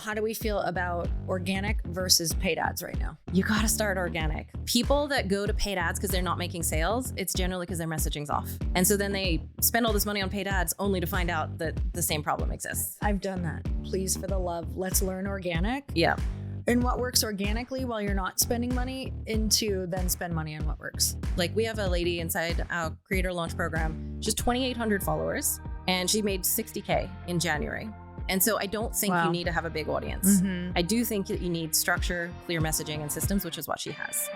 how do we feel about organic versus paid ads right now? You got to start organic. People that go to paid ads because they're not making sales, it's generally because their messaging's off. And so then they spend all this money on paid ads only to find out that the same problem exists. I've done that. Please, for the love, let's learn organic. Yeah. And what works organically while you're not spending money into then spend money on what works. Like we have a lady inside our creator launch program. She's 2,800 followers and she made 60K in January. And so I don't think you need to have a big audience. I do think that you need structure, clear messaging, and systems, which is what she has.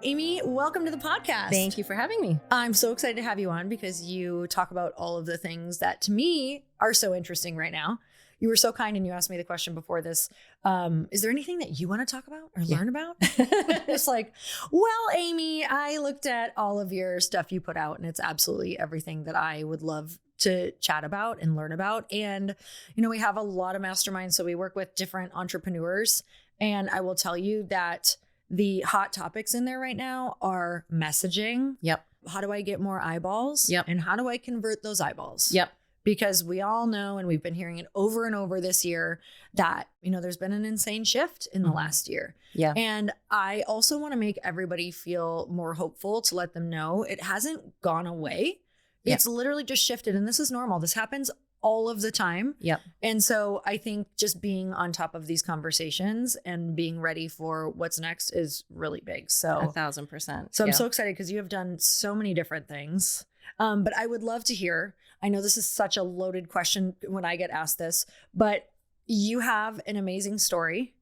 Amy, welcome to the podcast. Thank you for having me. I'm so excited to have you on because you talk about all of the things that to me are so interesting right now. You were so kind and you asked me the question before this. Is there anything that you want to talk about or learn about? It's like, well, Amy, I looked at all of your stuff you put out and it's absolutely everything that I would love to chat about and learn about. And, you know, we have a lot of masterminds. So we work with different entrepreneurs. And I will tell you that the hot topics in there right now are messaging. Yep. How do I get more eyeballs? Yep. And how do I convert those eyeballs? Yep. Because we all know, and we've been hearing it over and over this year, that, you know, there's been an insane shift in the last year. Yeah. And I also want to make everybody feel more hopeful to let them know it hasn't gone away. It's literally just shifted. And this is normal. This happens all of the time. Yep. And so I think just being on top of these conversations and being ready for what's next is really big. So 1,000%. So I'm so excited because you have done so many different things. But I would love to hear, I know this is such a loaded question when I get asked this, but you have an amazing story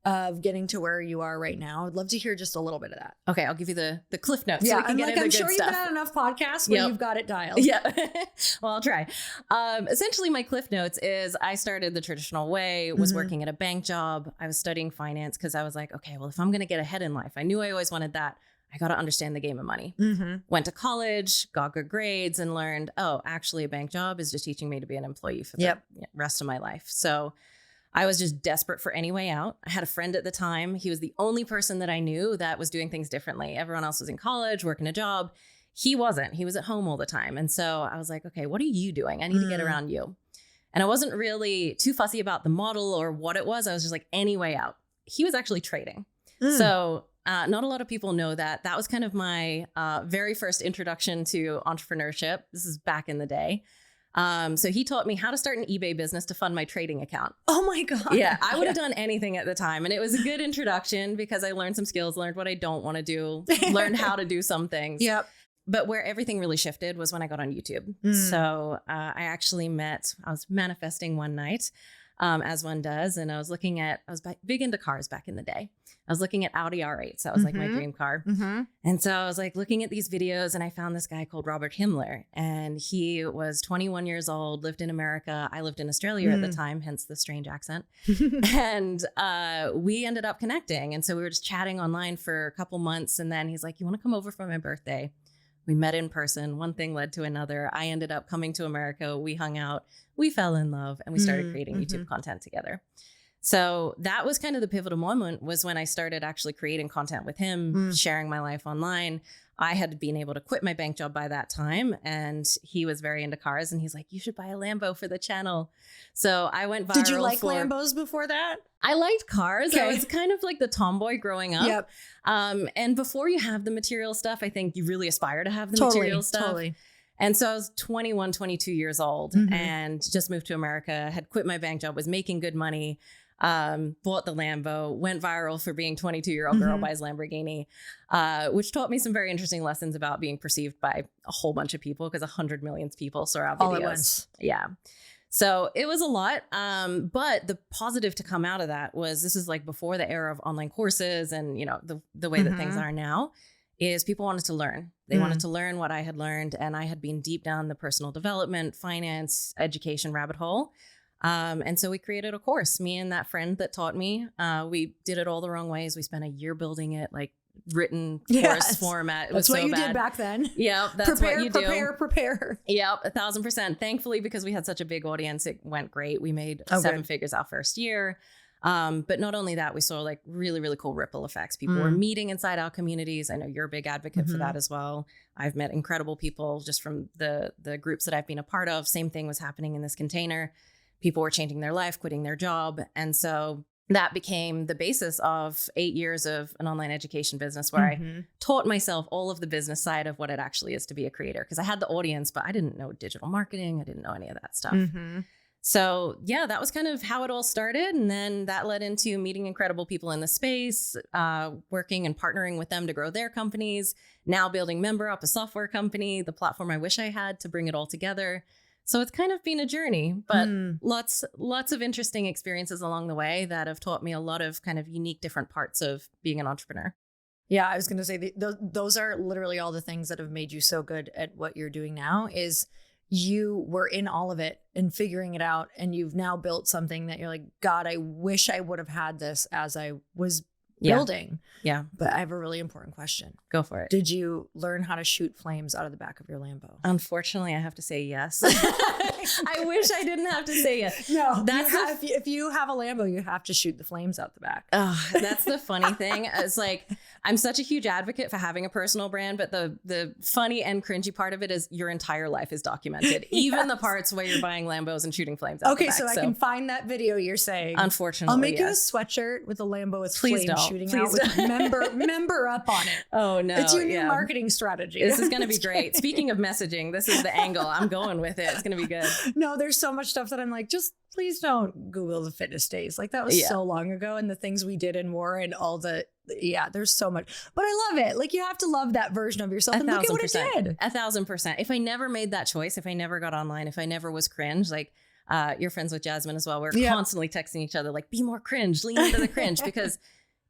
of getting to where you are right now. I'd love to hear just a little bit of that. Okay, I'll give you the cliff notes. Yeah, so we can get into I'm the sure good you've stuff. been on enough podcasts where you've got it dialed. Yeah. Well, I'll try. Essentially, my cliff notes is I started the traditional way, was working at a bank job. I was studying finance because I was like, okay, well, if I'm going to get ahead in life, I knew I always wanted that. I got to understand the game of money. Went to college, got good grades, and learned, oh, actually, a bank job is just teaching me to be an employee for the rest of my life. So I was just desperate for any way out. I had a friend at the time. He was the only person that I knew that was doing things differently. Everyone else was in college, working a job. He wasn't. He was at home all the time. And so I was like, okay, what are you doing? I need to get around you. And I wasn't really too fussy about the model or what it was. I was just like, any way out. He was actually trading. So not a lot of people know that. That was kind of my very first introduction to entrepreneurship. This is back in the day. So he taught me how to start an eBay business to fund my trading account. Oh my God. Yeah, I would have done anything at the time. And it was a good introduction because I learned some skills, learned what I don't want to do, learned how to do some things. Yep. But where everything really shifted was when I got on YouTube. So I actually I was manifesting one night, as one does. And I was big into cars back in the day. I was looking at Audi R8s. That was like my dream car. And so I was like looking at these videos and I found this guy called Robert Himmler. And he was 21 years old, lived in America. I lived in Australia at the time, hence the strange accent. And we ended up connecting. And so we were just chatting online for a couple months. And then he's like, you want to come over for my birthday? We met in person. One thing led to another. I ended up coming to America. We hung out. We fell in love and we started creating YouTube content together. So that was kind of the pivotal moment, was when I started actually creating content with him, sharing my life online. I had been able to quit my bank job by that time, and he was very into cars, and he's like, you should buy a Lambo for the channel. So I went viral. Did you like Lambos before that? I liked cars. Okay. I was kind of like the tomboy growing up. Yep. And before you have the material stuff, I think you really aspire to have the material stuff. Totally. And so I was 21, 22 years old and just moved to America, had quit my bank job, was making good money. Bought the Lambo, went viral for being 22-year-old girl buys Lamborghini, which taught me some very interesting lessons about being perceived by a whole bunch of people, because 100 million people saw our videos. All at once. Yeah. So it was a lot. But the positive to come out of that was, this is like before the era of online courses and, you know, the way that things are now, is people wanted to learn. They wanted to learn what I had learned. And I had been deep down the personal development, finance, education rabbit hole. And so we created a course, me and that friend that taught me. We did it all the wrong ways. We spent a year building it, like written course format. It was That's what so you bad. did back then. Yep, that's what you do. Prepare. Yep, 1,000%. Thankfully, because we had such a big audience, it went great. We made 7 figures our first year. But not only that, we saw like really, really cool ripple effects. People were meeting inside our communities. I know you're a big advocate for that as well. I've met incredible people just from the groups that I've been a part of. Same thing was happening in this container. People were changing their life, quitting their job. And so that became the basis of 8 years of an online education business where I taught myself all of the business side of what it actually is to be a creator. Because I had the audience, but I didn't know digital marketing. I didn't know any of that stuff. So yeah, that was kind of how it all started. And then that led into meeting incredible people in the space, working and partnering with them to grow their companies, now building MemberUp, a software company, the platform I wish I had to bring it all together. So it's kind of been a journey, but lots of interesting experiences along the way that have taught me a lot of kind of unique different parts of being an entrepreneur. Yeah, I was going to say those are literally all the things that have made you so good at what you're doing now is you were in all of it and figuring it out. And you've now built something that you're like, God, I wish I would have had this as I was building. Yeah. But I have a really important question. Go for it. Did you learn how to shoot flames out of the back of your Lambo? Unfortunately, I have to say yes. I wish I didn't have to say yes. No, if you have a Lambo, you have to shoot the flames out the back. That's the funny thing. It's like, I'm such a huge advocate for having a personal brand, but the funny and cringy part of it is your entire life is documented. Even the parts where you're buying Lambos and shooting flames out the back. So I can find that video you're saying. Unfortunately, I'll make you a sweatshirt with a Lambo with flames shooting out with MemberUp on it. Oh no. It's your new marketing strategy. This is going to be great. Speaking of messaging, this is the angle. I'm going with it. It's going to be good. No, there's so much stuff that I'm like, just please don't Google the fitness days. Like that was so long ago and the things we did in war and all there's so much, but I love it. Like you have to love that version of yourself and look at what it did. 1,000%. If I never made that choice, if I never got online, if I never was cringe, like you're friends with Jasmine as well. We're constantly texting each other, like be more cringe, lean into the cringe because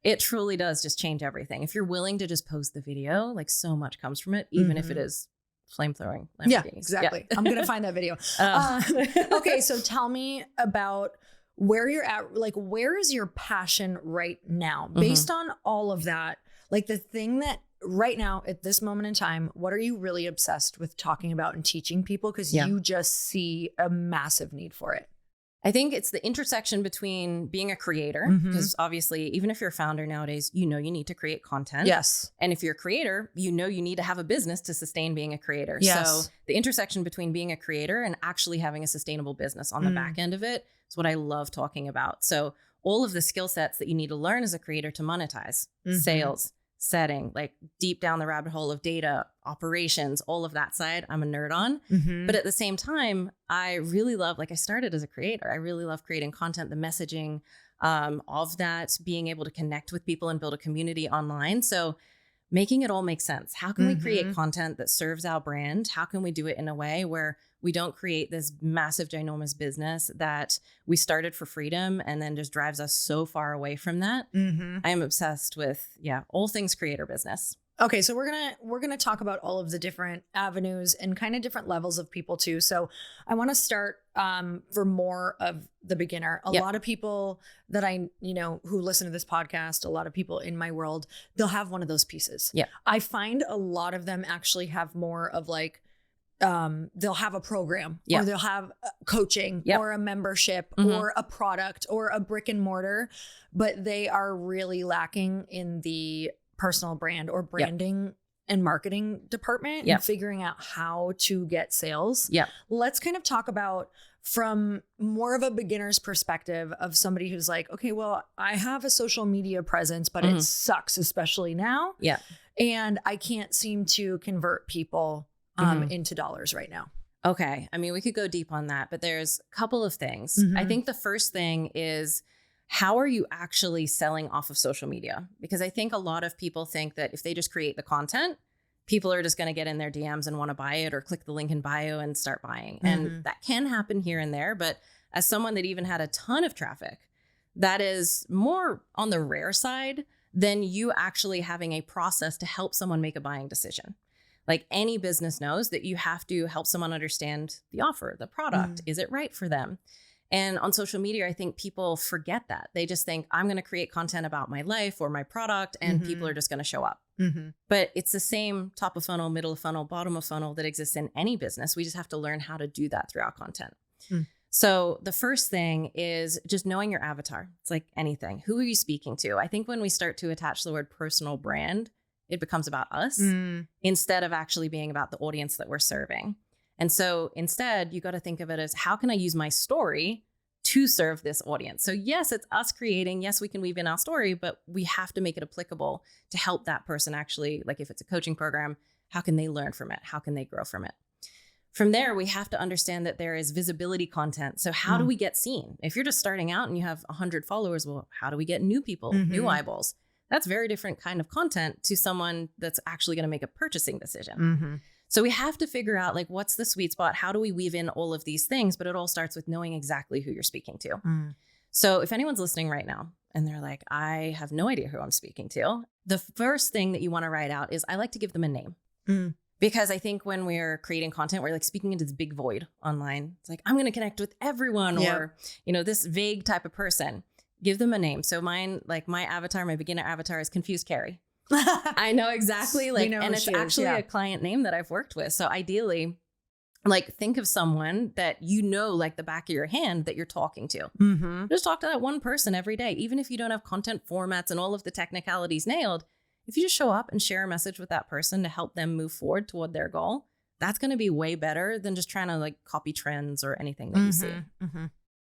it truly does just change everything. If you're willing to just post the video, like so much comes from it, even if it is flamethrowing Lamborghinis. Yeah, exactly. Yeah. I'm going to find that video. Okay. So tell me about where you're at. Like, where is your passion right now based on all of that? Like the thing that right now at this moment in time, what are you really obsessed with talking about and teaching people? Because you just see a massive need for it. I think it's the intersection between being a creator, because obviously, even if you're a founder nowadays, you need to create content. Yes. And if you're a creator, you need to have a business to sustain being a creator. Yes. So the intersection between being a creator and actually having a sustainable business on the back end of it is what I love talking about. So all of the skill sets that you need to learn as a creator to monetize, sales, setting, like deep down the rabbit hole of data, operations, all of that side, I'm a nerd on. But at the same time, I really love, like I started as a creator. I really love creating content, the messaging of that, being able to connect with people and build a community online. So making it all make sense. How can we create content that serves our brand? How can we do it in a way where we don't create this massive, ginormous business that we started for freedom and then just drives us so far away from that? I am obsessed with, all things creator business. Okay, so we're gonna talk about all of the different avenues and kind of different levels of people too. So I want to start for more of the beginner. A lot of people that I who listen to this podcast, a lot of people in my world, they'll have one of those pieces. I find a lot of them actually have more of like they'll have a program or they'll have coaching or a membership or a product or a brick and mortar, but they are really lacking in the personal brand or branding and marketing department and figuring out how to get sales. Let's kind of talk about from more of a beginner's perspective of somebody who's like, okay, well, I have a social media presence, but it sucks, especially now. And I can't seem to convert people into dollars right now. Okay. I mean, we could go deep on that, but there's a couple of things. I think the first thing is, how are you actually selling off of social media? Because I think a lot of people think that if they just create the content, people are just going to get in their DMs and want to buy it or click the link in bio and start buying. And that can happen here and there. But as someone that even had a ton of traffic, that is more on the rare side than you actually having a process to help someone make a buying decision. Like any business knows that you have to help someone understand the offer, the product. Is it right for them? And on social media, I think people forget that. They just think, I'm going to create content about my life or my product and people are just going to show up. But it's the same top of funnel, middle of funnel, bottom of funnel that exists in any business. We just have to learn how to do that through our content. So the first thing is just knowing your avatar. It's like anything. Who are you speaking to? I think when we start to attach the word personal brand, it becomes about us instead of actually being about the audience that we're serving. And so instead, you got to think of it as, how can I use my story to serve this audience? So yes, it's us creating. Yes, we can weave in our story, but we have to make it applicable to help that person actually, like if it's a coaching program, how can they learn from it? How can they grow from it? From there, we have to understand that there is visibility content. So how do we get seen? If you're just starting out and you have 100 followers, well, how do we get new people, new eyeballs? That's very different kind of content to someone that's actually going to make a purchasing decision. So we have to figure out like, what's the sweet spot? How do we weave in all of these things? But it all starts with knowing exactly who you're speaking to. So if anyone's listening right now and they're like, I have no idea who I'm speaking to, the first thing that you want to write out is, I like to give them a name. Because I think when we're creating content, we're like speaking into this big void online. It's like, I'm going to connect with everyone or, you know, this vague type of person. Give them a name. So mine, like my avatar, my beginner avatar is Confused Carrie. I know exactly. Like, and it's actually a client name that I've worked with. So ideally, like think of someone that you know, like the back of your hand that you're talking to. Just talk to that one person every day. Even if you don't have content formats and all of the technicalities nailed, if you just show up and share a message with that person to help them move forward toward their goal, that's going to be way better than just trying to like copy trends or anything that you see.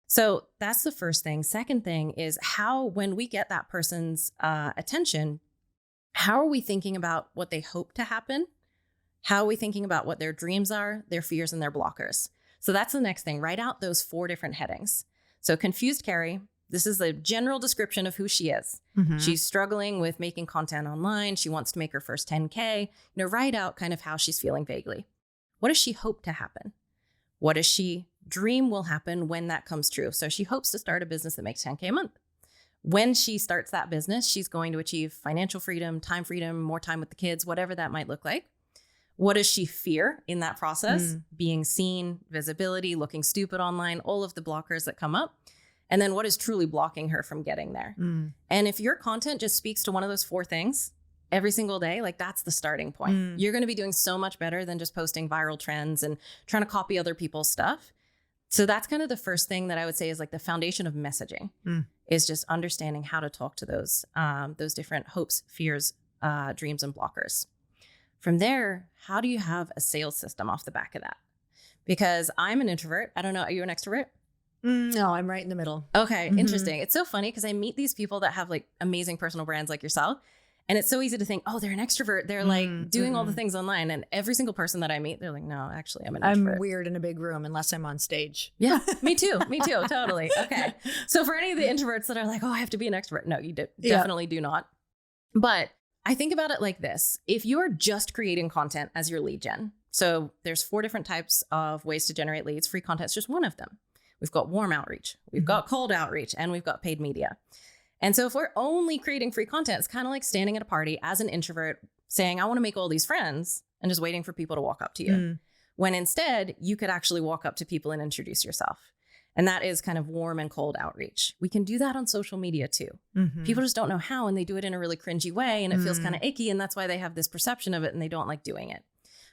So that's the first thing. Second thing is how, when we get that person's attention, how are we thinking about what they hope to happen? How are we thinking about what their dreams are, their fears, and their blockers? So that's the next thing. Write out those 4 different headings. So Confused Carrie, this is a general description of who she is. She's struggling with making content online. She wants to make her first 10K. You know, write out kind of how she's feeling vaguely. What does she hope to happen? What does she dream will happen when that comes true? So she hopes to start a business that makes 10K a month. When she starts that business, she's going to achieve financial freedom, more time with the kids, whatever that might look like. What does she fear in that process? Being seen, visibility, looking stupid online, all of the blockers that come up. And then what is truly blocking her from getting there? And if your content just speaks to one of those 4 things every single day, like that's the starting point. You're going to be doing so much better than just posting viral trends and trying to copy other people's stuff. So that's kind of the first thing that I would say is like the foundation of messaging is just understanding how to talk to those different hopes, fears, dreams, and blockers. From there, how do you have a sales system off the back of that? Because I'm an introvert. I don't know. Are you an extrovert? No, I'm right in the middle. Okay, interesting. It's so funny because I meet these people that have like amazing personal brands like yourself. And it's so easy to think, oh, they're an extrovert. They're like doing all the things online. And every single person that I meet, they're like, no, actually, I'm an introvert. I'm weird in a big room unless I'm on stage. Yeah, me too. Totally. Okay. So for any of the introverts that are like, oh, I have to be an extrovert. No, you definitely do not. But I think about it like this. If you're just creating content as your lead gen, so there's 4 different types of ways to generate leads. Free content is just one of them. We've got warm outreach, we've got cold outreach, and we've got paid media. And so if we're only creating free content, it's kind of like standing at a party as an introvert saying, I want to make all these friends, and just waiting for people to walk up to you. When instead you could actually walk up to people and introduce yourself. And that is kind of warm and cold outreach. We can do that on social media too. People just don't know how, and they do it in a really cringy way, and it feels kind of icky. And that's why they have this perception of it and they don't like doing it.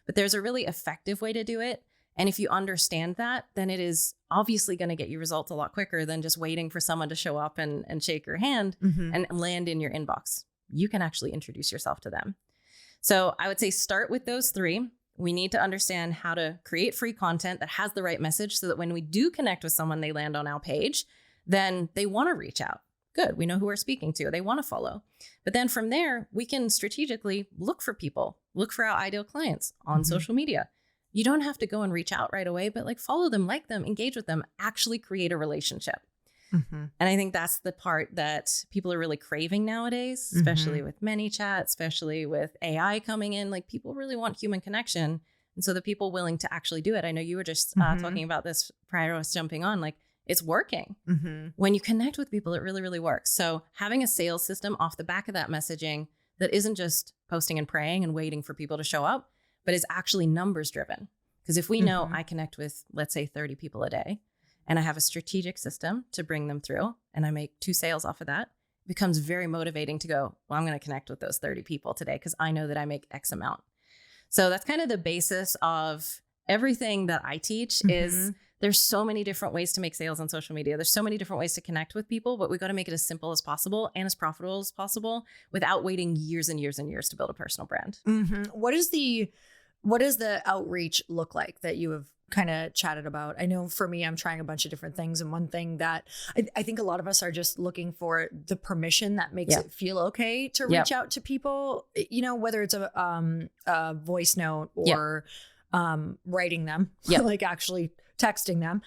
But there's a really effective way to do it. And if you understand that, then it is obviously going to get you results a lot quicker than just waiting for someone to show up and shake your hand and land in your inbox. You can actually introduce yourself to them. So I would say start with those 3. We need to understand how to create free content that has the right message so that when we do connect with someone, they land on our page, then they want to reach out. Good. We know who we're speaking to. They want to follow. But then from there, we can strategically look for people, look for our ideal clients on social media. You don't have to go and reach out right away, but like follow them, like them, engage with them, actually create a relationship. And I think that's the part that people are really craving nowadays, especially with ManyChat, especially with AI coming in. Like people really want human connection. And so the people willing to actually do it. I know you were just talking about this prior to us jumping on, like it's working. When you connect with people, it really, really works. So having a sales system off the back of that messaging that isn't just posting and praying and waiting for people to show up, but is actually numbers driven. Because if we know I connect with, let's say 30 people a day, and I have a strategic system to bring them through, and I make 2 sales off of that, it becomes very motivating to go, well, I'm going to connect with those 30 people today because I know that I make X amount. So that's kind of the basis of everything that I teach is There's so many different ways to make sales on social media. There's so many different ways to connect with people, but we got to make it as simple as possible and as profitable as possible without waiting years and years and years to build a personal brand. Mm-hmm. What does the outreach look like that you have kind of chatted about? I know for me, I'm trying a bunch of different things. And one thing that I think a lot of us are just looking for the permission that makes it feel okay to reach out to people, whether it's a voice note or writing them, like actually texting them.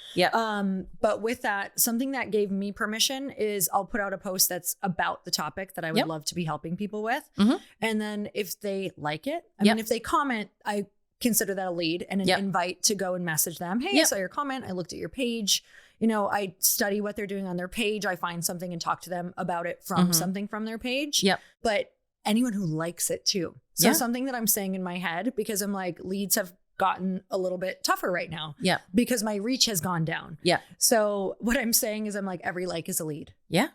But with that, something that gave me permission is I'll put out a post that's about the topic that I would love to be helping people with. And then if they like it, I mean, if they comment, I consider that a lead and an invite to go and message them. Hey, I saw your comment. I looked at your page. I study what they're doing on their page. I find something and talk to them about it from something from their page. But anyone who likes it too. So something that I'm saying in my head, because I'm like, leads have gotten a little bit tougher right now because my reach has gone down. So what I'm saying is I'm like, every like is a lead.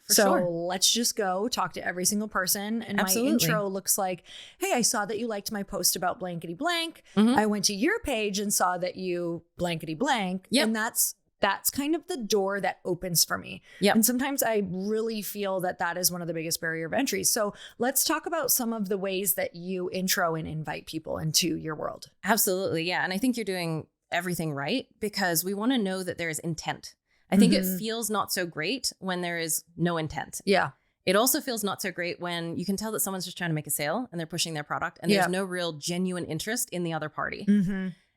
So let's just go talk to every single person. And my intro looks like, hey, I saw that you liked my post about blankety blank. I went to your page and saw that you blankety blank. And that's kind of the door that opens for me. And sometimes I really feel that is one of the biggest barrier of entries. So let's talk about some of the ways that you intro and invite people into your world. Absolutely. Yeah. And I think you're doing everything right because we want to know that there is intent. I think it feels not so great when there is no intent. It also feels not so great when you can tell that someone's just trying to make a sale and they're pushing their product and there's no real genuine interest in the other party.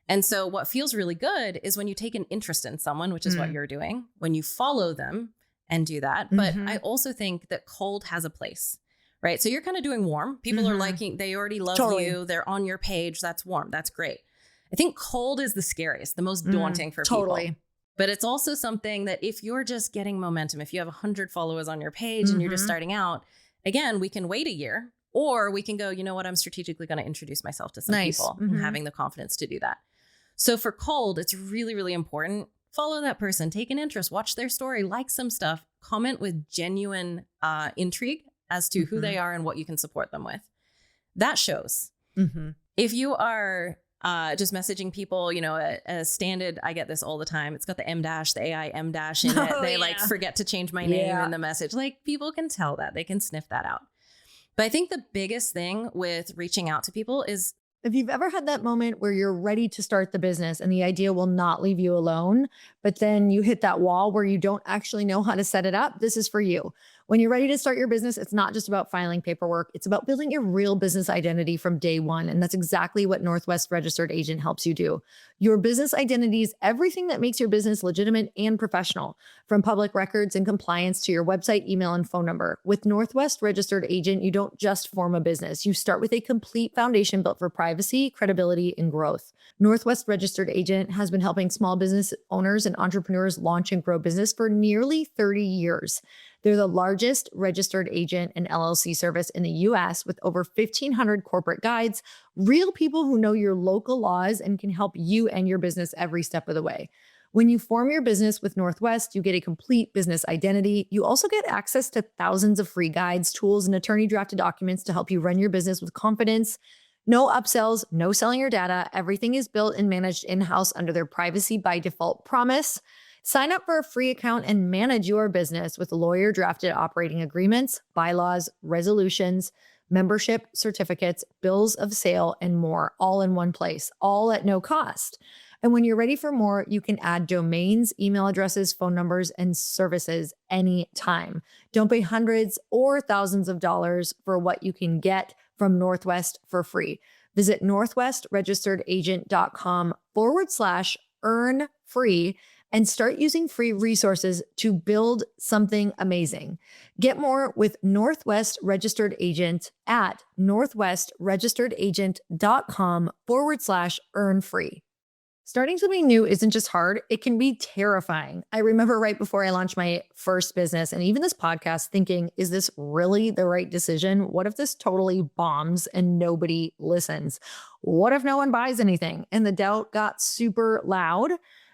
And so what feels really good is when you take an interest in someone, which is what you're doing, when you follow them and do that. But I also think that cold has a place, right? So you're kind of doing warm. People are liking, they already love you. They're on your page. That's warm. That's great. I think cold is the scariest, the most daunting for people. But it's also something that if you're just getting momentum, if you have 100 followers on your page and you're just starting out, again, we can wait a year or we can go, you know what, I'm strategically going to introduce myself to some people and having the confidence to do that. So for cold, it's really, really important. Follow that person, take an interest, watch their story, like some stuff, comment with genuine intrigue as to who they are and what you can support them with. That shows. If you are just messaging people, a standard, I get this all the time. It's got the M dash, the AI M dash in it. They like forget to change my name in the message. Like people can tell that, they can sniff that out. But I think the biggest thing with reaching out to people is if you've ever had that moment where you're ready to start the business and the idea will not leave you alone, but then you hit that wall where you don't actually know how to set it up, this is for you. When you're ready to start your business, it's not just about filing paperwork. It's about building your real business identity from day one. And that's exactly what Northwest Registered Agent helps you do. Your business identity is everything that makes your business legitimate and professional, from public records and compliance to your website, email, and phone number. With Northwest Registered Agent, you don't just form a business. You start with a complete foundation built for privacy, credibility, and growth. Northwest Registered Agent has been helping small business owners and entrepreneurs launch and grow business for nearly 30 years. They're the largest registered agent and LLC service in the US with over 1,500 corporate guides, real people who know your local laws and can help you and your business every step of the way. When you form your business with Northwest, you get a complete business identity. You also get access to thousands of free guides, tools, and attorney-drafted documents to help you run your business with confidence. No upsells, no selling your data. Everything is built and managed in-house under their privacy by default promise. Sign up for a free account and manage your business with lawyer-drafted operating agreements, bylaws, resolutions, membership certificates, bills of sale, and more, all in one place, all at no cost. And when you're ready for more, you can add domains, email addresses, phone numbers, and services anytime. Don't pay hundreds or thousands of dollars for what you can get from Northwest for free. Visit northwestregisteredagent.com/earn free and start using free resources to build something amazing. Get more with Northwest Registered Agent at northwestregisteredagent.com/earn free. Starting something new isn't just hard, it can be terrifying. I remember right before I launched my first business and even this podcast thinking, is this really the right decision? What if this totally bombs and nobody listens? What if no one buys anything? And the doubt got super loud.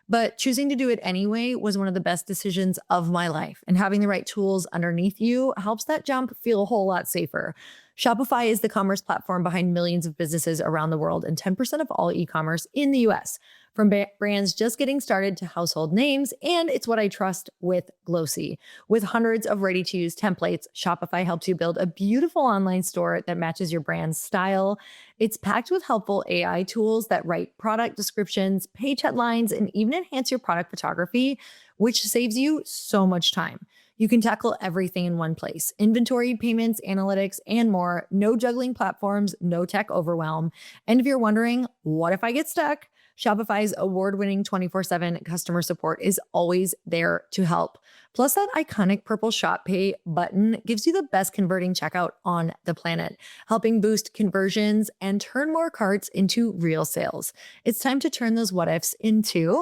But choosing to do it anyway was one of the best decisions of my life. And having the right tools underneath you helps that jump feel a whole lot safer. Shopify is the commerce platform behind millions of businesses around the world and 10% of all e-commerce in the US. From brands just getting started to household names, and it's what I trust with Glossy. With hundreds of ready-to-use templates, Shopify helps you build a beautiful online store that matches your brand's style. It's packed with helpful AI tools that write product descriptions, page headlines, and even enhance your product photography, which saves you so much time. You can tackle everything in one place: inventory, payments, analytics, and more. No juggling platforms, no tech overwhelm. And if you're wondering, what if I get stuck? Shopify's award-winning 24/7 customer support is always there to help. Plus, that iconic purple Shop Pay button gives you the best converting checkout on the planet, helping boost conversions and turn more carts into real sales. It's time to turn those what ifs into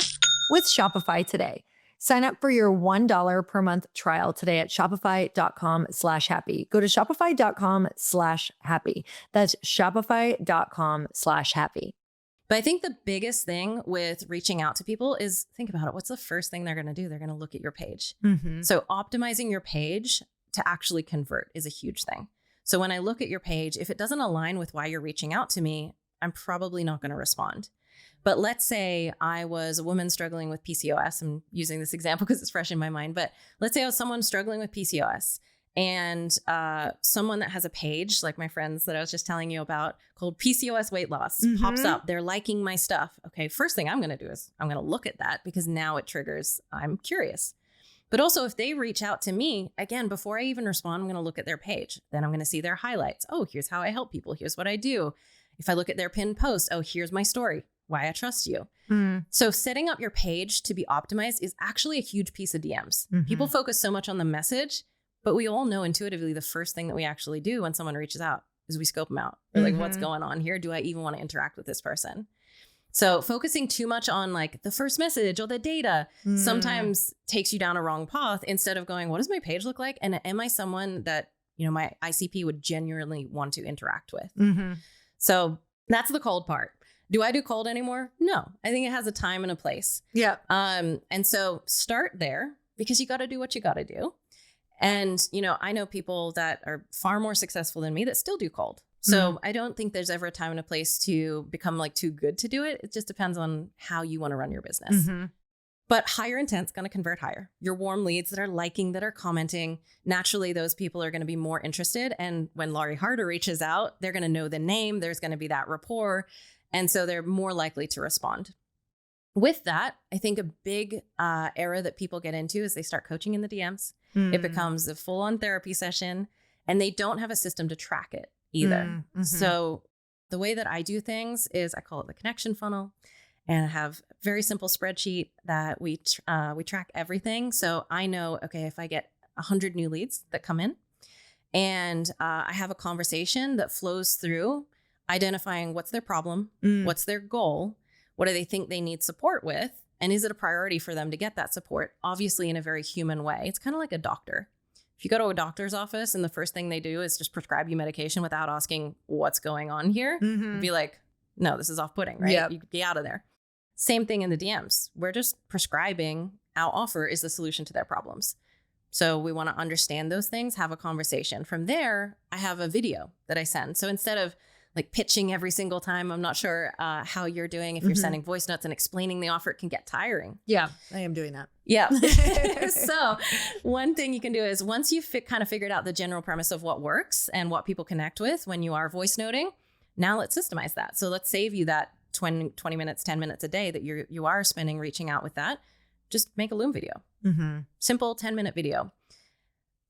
with Shopify today. Sign up for your $1 per month trial today at shopify.com/happy. Go to shopify.com/happy. That's shopify.com/happy. But I think the biggest thing with reaching out to people is, think about it. What's the first thing they're going to do? They're going to look at your page. So optimizing your page to actually convert is a huge thing. So when I look at your page, if it doesn't align with why you're reaching out to me, I'm probably not going to respond. But let's say I was a woman struggling with PCOS. I'm using this example because it's fresh in my mind. But let's say I was someone struggling with PCOS, and someone that has a page like my friends that I was just telling you about called PCOS weight loss pops up. They're liking my stuff. Okay, first thing I'm going to do is I'm going to look at that, because now it triggers, I'm curious. But also, if they reach out to me, again, before I even respond, I'm going to look at their page. Then I'm going to see their highlights. Oh, here's how I help people. Here's what I do. If I look at their pinned post, oh, here's my story, why I trust you. So setting up your page to be optimized is actually a huge piece of DMs. People focus so much on the message, but we all know intuitively the first thing that we actually do when someone reaches out is we scope them out. We're like, what's going on here? Do I even want to interact with this person? So focusing too much on like the first message or the data sometimes takes you down a wrong path, instead of going, what does my page look like? And am I someone that, you know, my ICP would genuinely want to interact with? So that's the cold part. Do I do cold anymore? No, I think it has a time and a place. Yeah. And so start there, because you got to do what you got to do. And, you know, I know people that are far more successful than me that still do cold. So I don't think there's ever a time and a place to become like too good to do it. It just depends on how you want to run your business. But higher intent's going to convert higher. Your warm leads that are liking, that are commenting, naturally, those people are going to be more interested. And when Laurie Harder reaches out, they're going to know the name. There's going to be that rapport. And so they're more likely to respond. With that, I think a big era that people get into is they start coaching in the DMs. It becomes a full-on therapy session, and they don't have a system to track it either. So the way that I do things is I call it the connection funnel, and I have a very simple spreadsheet that we track everything. So I know, okay, if I get 100 new leads that come in, and I have a conversation that flows through identifying what's their problem, what's their goal, what do they think they need support with, and is it a priority for them to get that support? Obviously, in a very human way. It's kind of like a doctor. If you go to a doctor's office and the first thing they do is just prescribe you medication without asking what's going on here, you'd be like, no, this is off-putting, right? You get out of there. Same thing in the DMs. We're just prescribing our offer is the solution to their problems. So we want to understand those things, have a conversation. From there, I have a video that I send. So instead of like pitching every single time, I'm not sure how you're doing. If you're sending voice notes and explaining the offer, it can get tiring. Yeah, I am doing that. Yeah. So one thing you can do is, once you've kind of figured out the general premise of what works and what people connect with when you are voice noting, now let's systemize that. So let's save you that 20 minutes, 10 minutes a day that you are spending reaching out with that. Just make a Loom video. Simple 10-minute video.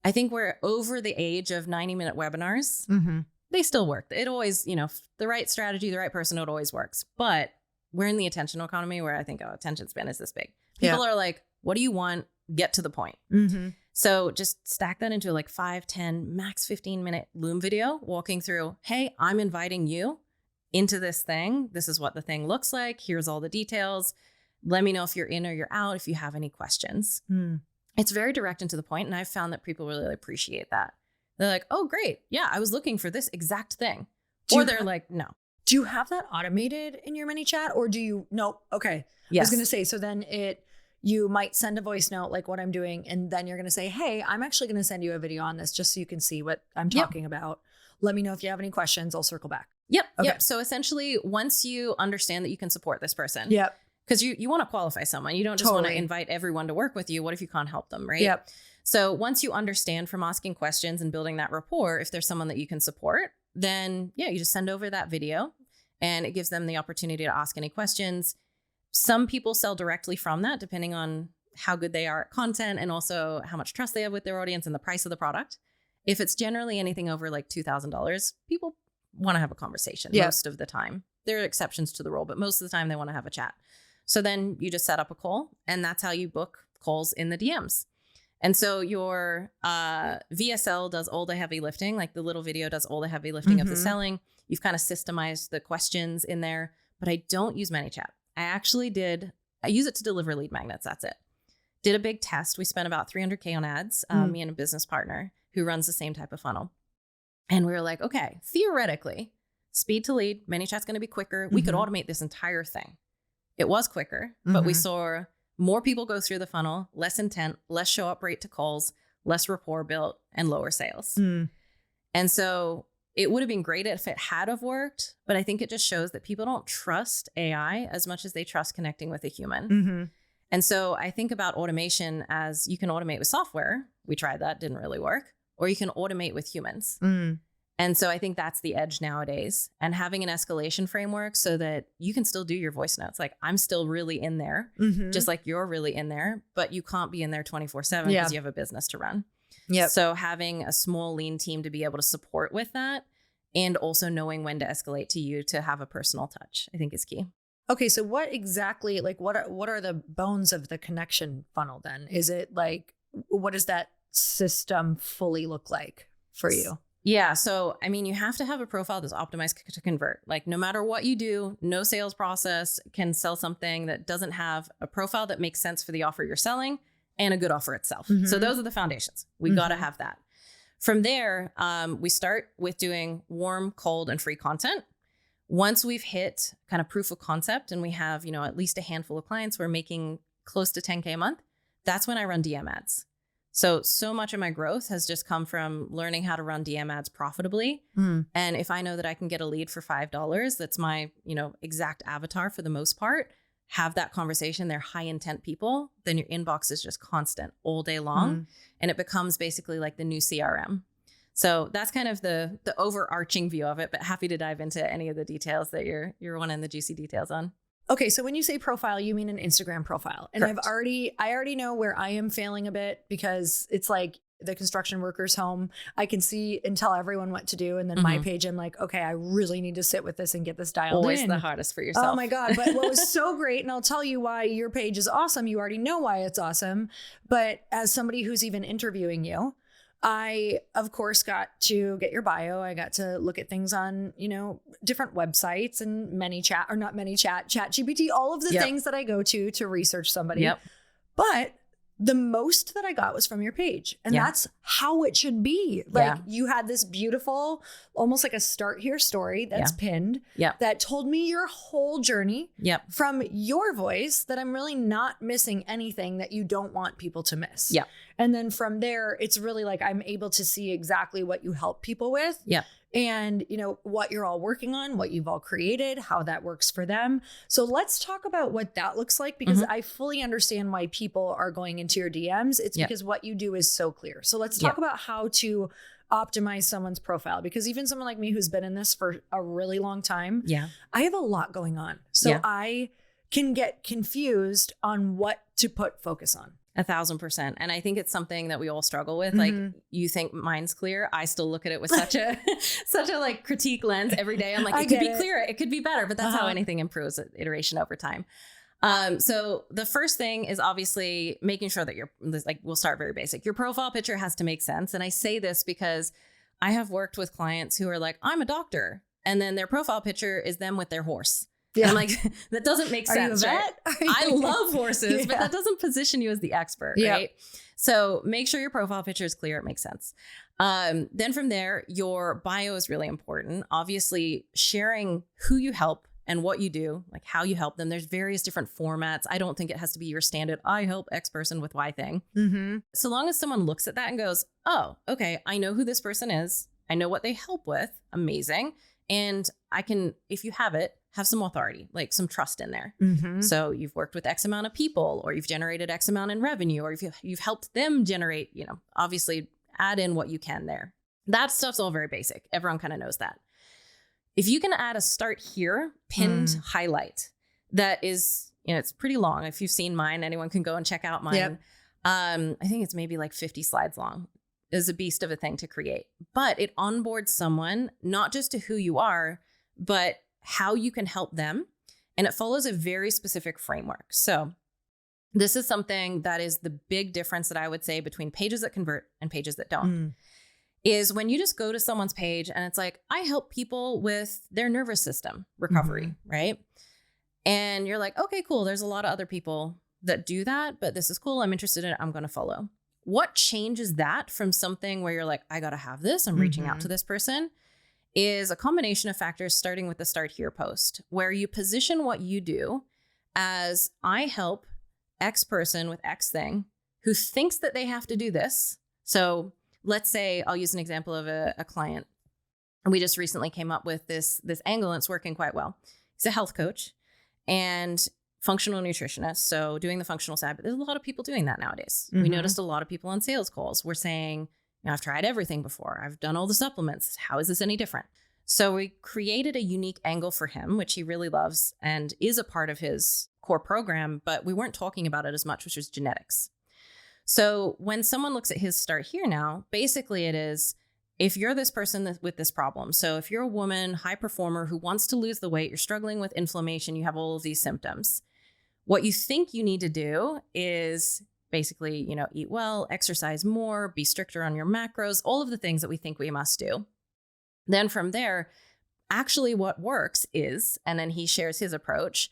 I think we're over the age of 90-minute webinars. They still work. It always, you know, the right strategy, the right person, it always works. But we're in the attention economy where I think attention span is this big. People are like, what do you want? Get to the point. So just stack that into like 5, 10, max 15-minute Loom video, walking through, hey, I'm inviting you into this thing. This is what the thing looks like. Here's all the details. Let me know if you're in or you're out, if you have any questions. It's very direct and to the point. And I've found that people really appreciate that. They're like, oh, great. Yeah, I was looking for this exact thing. Or they're like, no. Do you have that automated in your mini chat, or do you? No. Okay. Yes. I was going to say, so then you might send a voice note like what I'm doing. And then you're going to say, hey, I'm actually going to send you a video on this just so you can see what I'm talking about. Let me know if you have any questions. I'll circle back. Yep. Okay. Yep. So essentially, once you understand that you can support this person, Yep. because you want to qualify someone, you don't just want to Totally. invite everyone to work with you. What if you can't help them, right? Yep. So once you understand from asking questions and building that rapport, if there's someone that you can support, then yeah, you just send over that video and it gives them the opportunity to ask any questions. Some people sell directly from that, depending on how good they are at content and also how much trust they have with their audience and the price of the product. If it's generally anything over like $2,000, people want to have a conversation most of the time. There are exceptions to the rule, but most of the time they want to have a chat. So then you just set up a call, and that's how you book calls in the DMs. And so your VSL does all the heavy lifting, like the little video does all the heavy lifting of the selling. You've kind of systemized the questions in there, but I don't use ManyChat. I use it to deliver lead magnets. That's it. Did a big test. We spent about $300K on ads, me and a business partner who runs the same type of funnel. And we were like, okay, theoretically, speed to lead, ManyChat's going to be quicker. We could automate this entire thing. It was quicker, but we saw more people go through the funnel, less intent, less show up rate to calls, less rapport built, and lower sales. And so it would have been great if it had have worked, but I think it just shows that people don't trust AI as much as they trust connecting with a human. And so I think about automation as you can automate with software. We tried that, didn't really work. Or you can automate with humans. And so I think that's the edge nowadays, and having an escalation framework so that you can still do your voice notes. Like I'm still really in there, just like you're really in there, but you can't be in there 24/7 because you have a business to run. So having a small lean team to be able to support with that, and also knowing when to escalate to you to have a personal touch, I think is key. Okay. So what exactly, like what are the bones of the connection funnel then? Is it like, what does that system fully look like for you? Yeah. So, I mean, you have to have a profile that's optimized to convert. Like no matter what you do, no sales process can sell something that doesn't have a profile that makes sense for the offer you're selling and a good offer itself. So those are the foundations. We got to have that. From there, we start with doing warm, cold, and free content. Once we've hit kind of proof of concept and we have, at least a handful of clients, we're making close to 10K a month. That's when I run DM ads. So much of my growth has just come from learning how to run DM ads profitably. And if I know that I can get a lead for $5, that's my, exact avatar for the most part, have that conversation, they're high intent people, then your inbox is just constant all day long. And it becomes basically like the new CRM. So that's kind of the overarching view of it, but happy to dive into any of the details that you're wanting the juicy details on. Okay, so when you say profile, you mean an Instagram profile. And Correct. I already know where I am failing a bit, because it's like the construction worker's home. I can see and tell everyone what to do. And then my page, I'm like, okay, I really need to sit with this and get this dialed Always in. the hardest for yourself. Oh my God. But what was so great, and I'll tell you why your page is awesome. You already know why it's awesome. But as somebody who's even interviewing you, I, of course, got to get your bio. I got to look at things on, different websites and ChatGPT, all of the things that I go to research somebody. But the most that I got was from your page. And that's how it should be. Like you had this beautiful, almost like a start here story that's pinned that told me your whole journey from your voice, that I'm really not missing anything that you don't want people to miss. And then from there, it's really like I'm able to see exactly what you help people with. And, what you're all working on, what you've all created, how that works for them. So let's talk about what that looks like, because I fully understand why people are going into your DMs. It's because what you do is so clear. So let's talk about how to optimize someone's profile, because even someone like me who's been in this for a really long time, I have a lot going on. So I can get confused on what to put focus on. 1,000%. And I think it's something that we all struggle with. Like you think mine's clear. I still look at it with such a like critique lens every day. I'm like, it could be clearer. It could be better, but that's how anything improves, iteration over time. So the first thing is obviously making sure that we'll start very basic. Your profile picture has to make sense. And I say this because I have worked with clients who are like, I'm a doctor. And then their profile picture is them with their horse. And I'm like, that doesn't make sense, right? I love horses, but that doesn't position you as the expert, right? So make sure your profile picture is clear. It makes sense. Then from there, your bio is really important. Obviously, sharing who you help and what you do, like how you help them. There's various different formats. I don't think it has to be your standard, I help X person with Y thing. So long as someone looks at that and goes, oh, okay, I know who this person is. I know what they help with. Amazing. And I can, if you have it, have some authority, like some trust in there. Mm-hmm. So you've worked with X amount of people, or you've generated X amount in revenue, or if you've helped them generate, obviously add in what you can there. That stuff's all very basic. Everyone kind of knows that. If you can add a start here pinned highlight that is, it's pretty long. If you've seen mine, anyone can go and check out mine. Yep. I think it's maybe like 50 slides long. Is a beast of a thing to create, but it onboards someone not just to who you are, but how you can help them. And it follows a very specific framework. So this is something that is the big difference that I would say between pages that convert and pages that don't, is when you just go to someone's page and it's like, I help people with their nervous system recovery, right? And you're like, okay, cool. There's a lot of other people that do that, but this is cool. I'm interested in it. I'm going to follow. What changes that from something where you're like, I got to have this, I'm reaching out to this person, is a combination of factors starting with the Start Here post, where you position what you do as, I help X person with X thing who thinks that they have to do this. So let's say, I'll use an example of a client. We just recently came up with this angle, and it's working quite well. He's a health coach and functional nutritionist. So doing the functional side, but there's a lot of people doing that nowadays. We noticed a lot of people on sales calls were saying, I've tried everything before. I've done all the supplements. How is this any different? So we created a unique angle for him, which he really loves and is a part of his core program, but we weren't talking about it as much, which was genetics. So when someone looks at his Start Here now, basically it is, if you're this person with this problem, so if you're a woman, high performer who wants to lose the weight, you're struggling with inflammation, you have all of these symptoms. What you think you need to do is basically, eat well, exercise more, be stricter on your macros, all of the things that we think we must do. Then from there, actually what works is, and then he shares his approach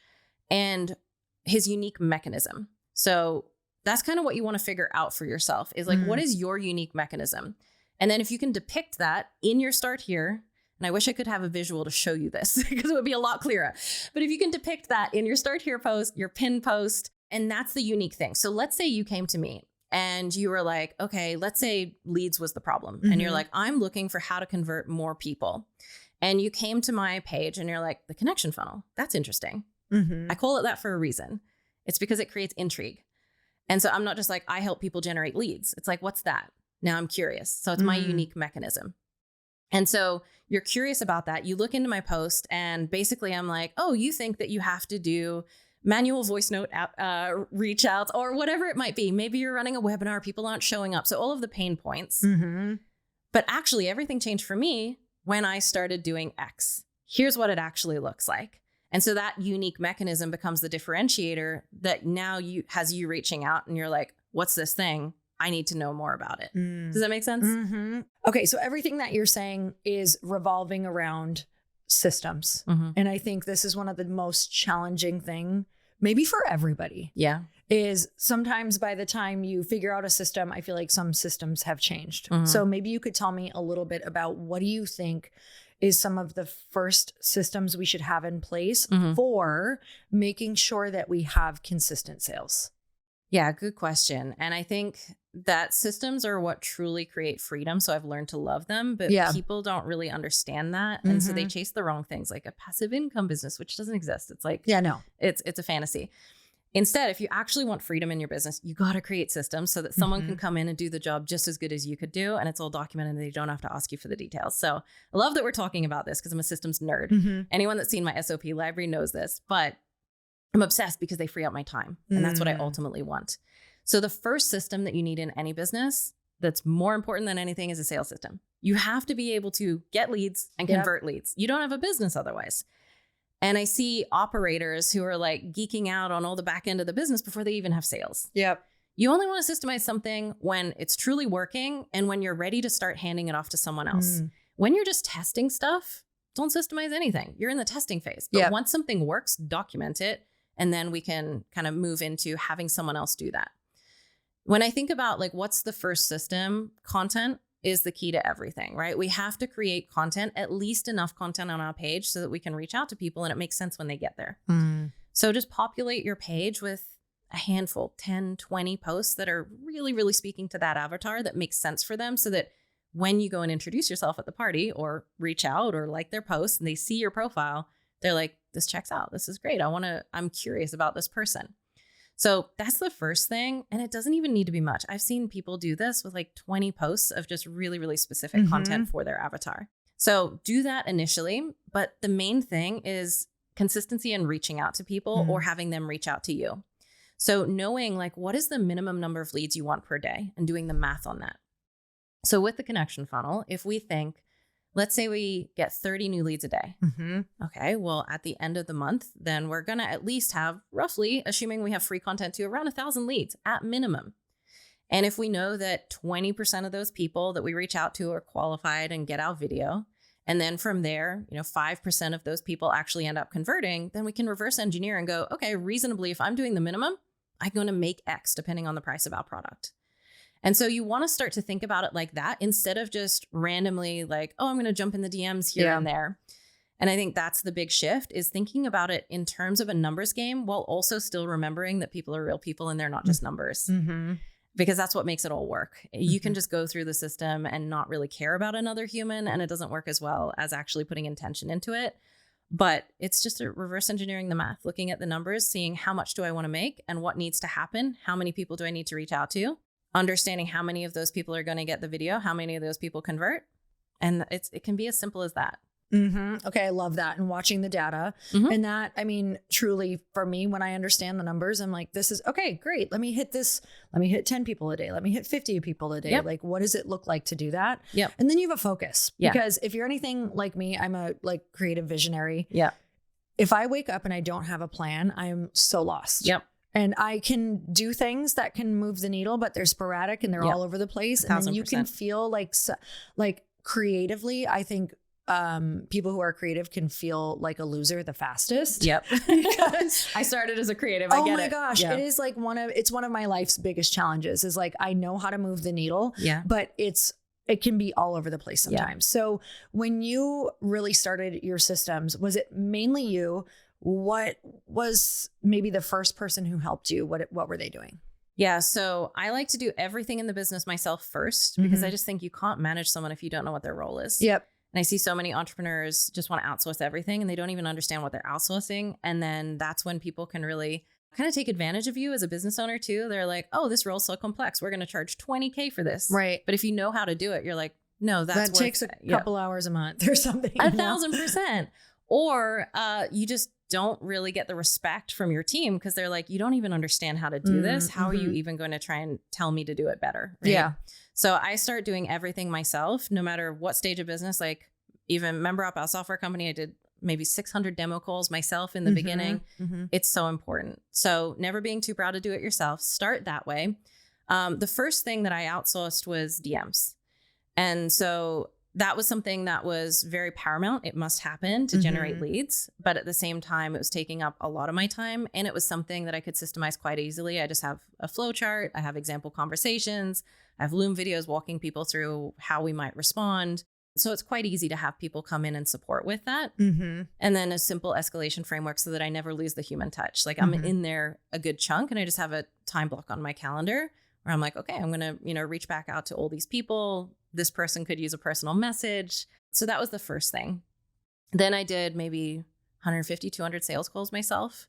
and his unique mechanism. So that's kind of what you want to figure out for yourself is like, what is your unique mechanism? And then if you can depict that in your Start Here, and I wish I could have a visual to show you this because it would be a lot clearer. But if you can depict that in your Start Here post, your pin post, and that's the unique thing. So let's say you came to me and you were like, okay, let's say leads was the problem. And you're like, I'm looking for how to convert more people. And you came to my page and you're like, the connection funnel, that's interesting. I call it that for a reason. It's because it creates intrigue. And so I'm not just like, I help people generate leads. It's like, what's that? Now I'm curious. So it's my unique mechanism. And so you're curious about that. You look into my post and basically I'm like, oh, you think that you have to do manual voice note reach outs or whatever it might be. Maybe you're running a webinar, people aren't showing up. So all of the pain points. But actually everything changed for me when I started doing X. Here's what it actually looks like. And so that unique mechanism becomes the differentiator that now has you reaching out and you're like, what's this thing? I need to know more about it. Does that make sense? Okay. So everything that you're saying is revolving around systems. And I think this is one of the most challenging thing, maybe for everybody. Yeah. Is sometimes by the time you figure out a system, I feel like some systems have changed. So maybe you could tell me a little bit about what do you think is some of the first systems we should have in place for making sure that we have consistent sales? Yeah, good question. And I think that systems are what truly create freedom. So I've learned to love them, but people don't really understand that. And so they chase the wrong things, like a passive income business, which doesn't exist. It's like, it's a fantasy. Instead, if you actually want freedom in your business, you got to create systems so that someone can come in and do the job just as good as you could do. And it's all documented and they don't have to ask you for the details. So I love that we're talking about this because I'm a systems nerd. Anyone that's seen my SOP library knows this, but I'm obsessed because they free up my time. And that's what I ultimately want. So the first system that you need in any business that's more important than anything is a sales system. You have to be able to get leads and convert leads. You don't have a business otherwise. And I see operators who are like geeking out on all the back end of the business before they even have sales. You only want to systemize something when it's truly working and when you're ready to start handing it off to someone else. When you're just testing stuff, don't systemize anything. You're in the testing phase. But once something works, document it. And then we can kind of move into having someone else do that. When I think about like, what's the first system? Content is the key to everything, right? We have to create content, at least enough content on our page so that we can reach out to people and it makes sense when they get there. So just populate your page with a handful, 10, 20 posts that are really, really speaking to that avatar that makes sense for them so that when you go and introduce yourself at the party or reach out or like their post and they see your profile, they're like, this checks out. This is great. I'm curious about this person. So that's the first thing. And it doesn't even need to be much. I've seen people do this with like 20 posts of just really, really specific content for their avatar. So do that initially. But the main thing is consistency and reaching out to people or having them reach out to you. So knowing like, what is the minimum number of leads you want per day and doing the math on that. So with the connection funnel, if we think, let's say we get 30 new leads a day. Okay, well, at the end of the month, then we're going to at least have roughly, assuming we have free content too, around 1,000 leads at minimum. And if we know that 20% of those people that we reach out to are qualified and get our video, and then from there, 5% of those people actually end up converting, then we can reverse engineer and go, okay, reasonably, if I'm doing the minimum, I'm going to make X depending on the price of our product. And so you want to start to think about it like that instead of just randomly like, oh, I'm going to jump in the DMs here and there. And I think that's the big shift is thinking about it in terms of a numbers game while also still remembering that people are real people and they're not just numbers. Because that's what makes it all work. You can just go through the system and not really care about another human, and it doesn't work as well as actually putting intention into it. But it's just a reverse engineering the math, looking at the numbers, seeing how much do I want to make and what needs to happen? How many people do I need to reach out to? Understanding how many of those people are going to get the video, how many of those people convert. And it can be as simple as that. Okay, I love that. And watching the data. And that, I mean, truly for me, when I understand the numbers, I'm like, this is okay, great. Let me hit this. Let me hit 10 people a day. Let me hit 50 people a day. Like, what does it look like to do that? And then you have a focus. Because if you're anything like me, I'm a like creative visionary. If I wake up and I don't have a plan, I'm so lost. And I can do things that can move the needle, but they're sporadic and they're all over the place. And then you can feel like creatively, I think people who are creative can feel like a loser the fastest. Because I started as a creative. I get it. Oh my gosh. It is like it's one of my life's biggest challenges is like, I know how to move the needle, but it can be all over the place sometimes. So when you really started your systems, was it mainly you? What was maybe the first person who helped you? What were they doing? So I like to do everything in the business myself first because I just think you can't manage someone if you don't know what their role is. And I see so many entrepreneurs just want to outsource everything and they don't even understand what they're outsourcing. And then that's when people can really kind of take advantage of you as a business owner too. They're like, oh, this role's so complex. We're going to charge $20,000 for this. But if you know how to do it, you're like, no, that takes a couple hours a month or something. 1,000%. Or you just don't really get the respect from your team because they're like, you don't even understand how to do this. How are you even going to try and tell me to do it better? So I start doing everything myself, no matter what stage of business. Like even MemberUp, our software company, I did maybe 600 demo calls myself in the beginning. It's so important. So never being too proud to do it yourself. Start that way. The first thing that I outsourced was DMs. And so that was something that was very paramount. It must happen to generate leads. But at the same time, it was taking up a lot of my time. And it was something that I could systemize quite easily. I just have a flow chart. I have example conversations. I have Loom videos walking people through how we might respond. So it's quite easy to have people come in and support with that. And then a simple escalation framework so that I never lose the human touch. Like I'm in there a good chunk and I just have a time block on my calendar where I'm like, okay, I'm going to, reach back out to all these people. This person could use a personal message. So that was the first thing. Then I did maybe 150, 200 sales calls myself.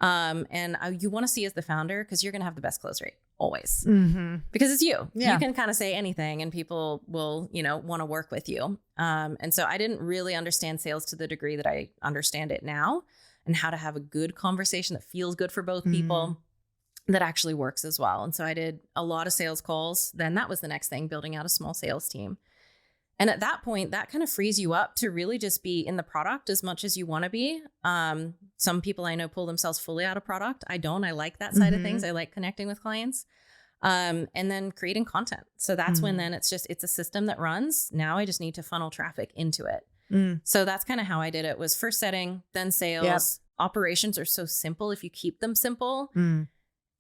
And you want to see as the founder, because you're going to have the best close rate always, because it's you. You can kind of say anything and people will, want to work with you. And so I didn't really understand sales to the degree that I understand it now and how to have a good conversation that feels good for both people. That actually works as well. And so I did a lot of sales calls. Then that was the next thing, building out a small sales team. And at that point, that kind of frees you up to really just be in the product as much as you want to be. Some people I know pull themselves fully out of product. I don't. I like that side of things. I like connecting with clients. And then creating content. So that's when then it's a system that runs. Now I just need to funnel traffic into it. So that's kind of how I did it, was first setting, then sales. Operations are so simple if you keep them simple.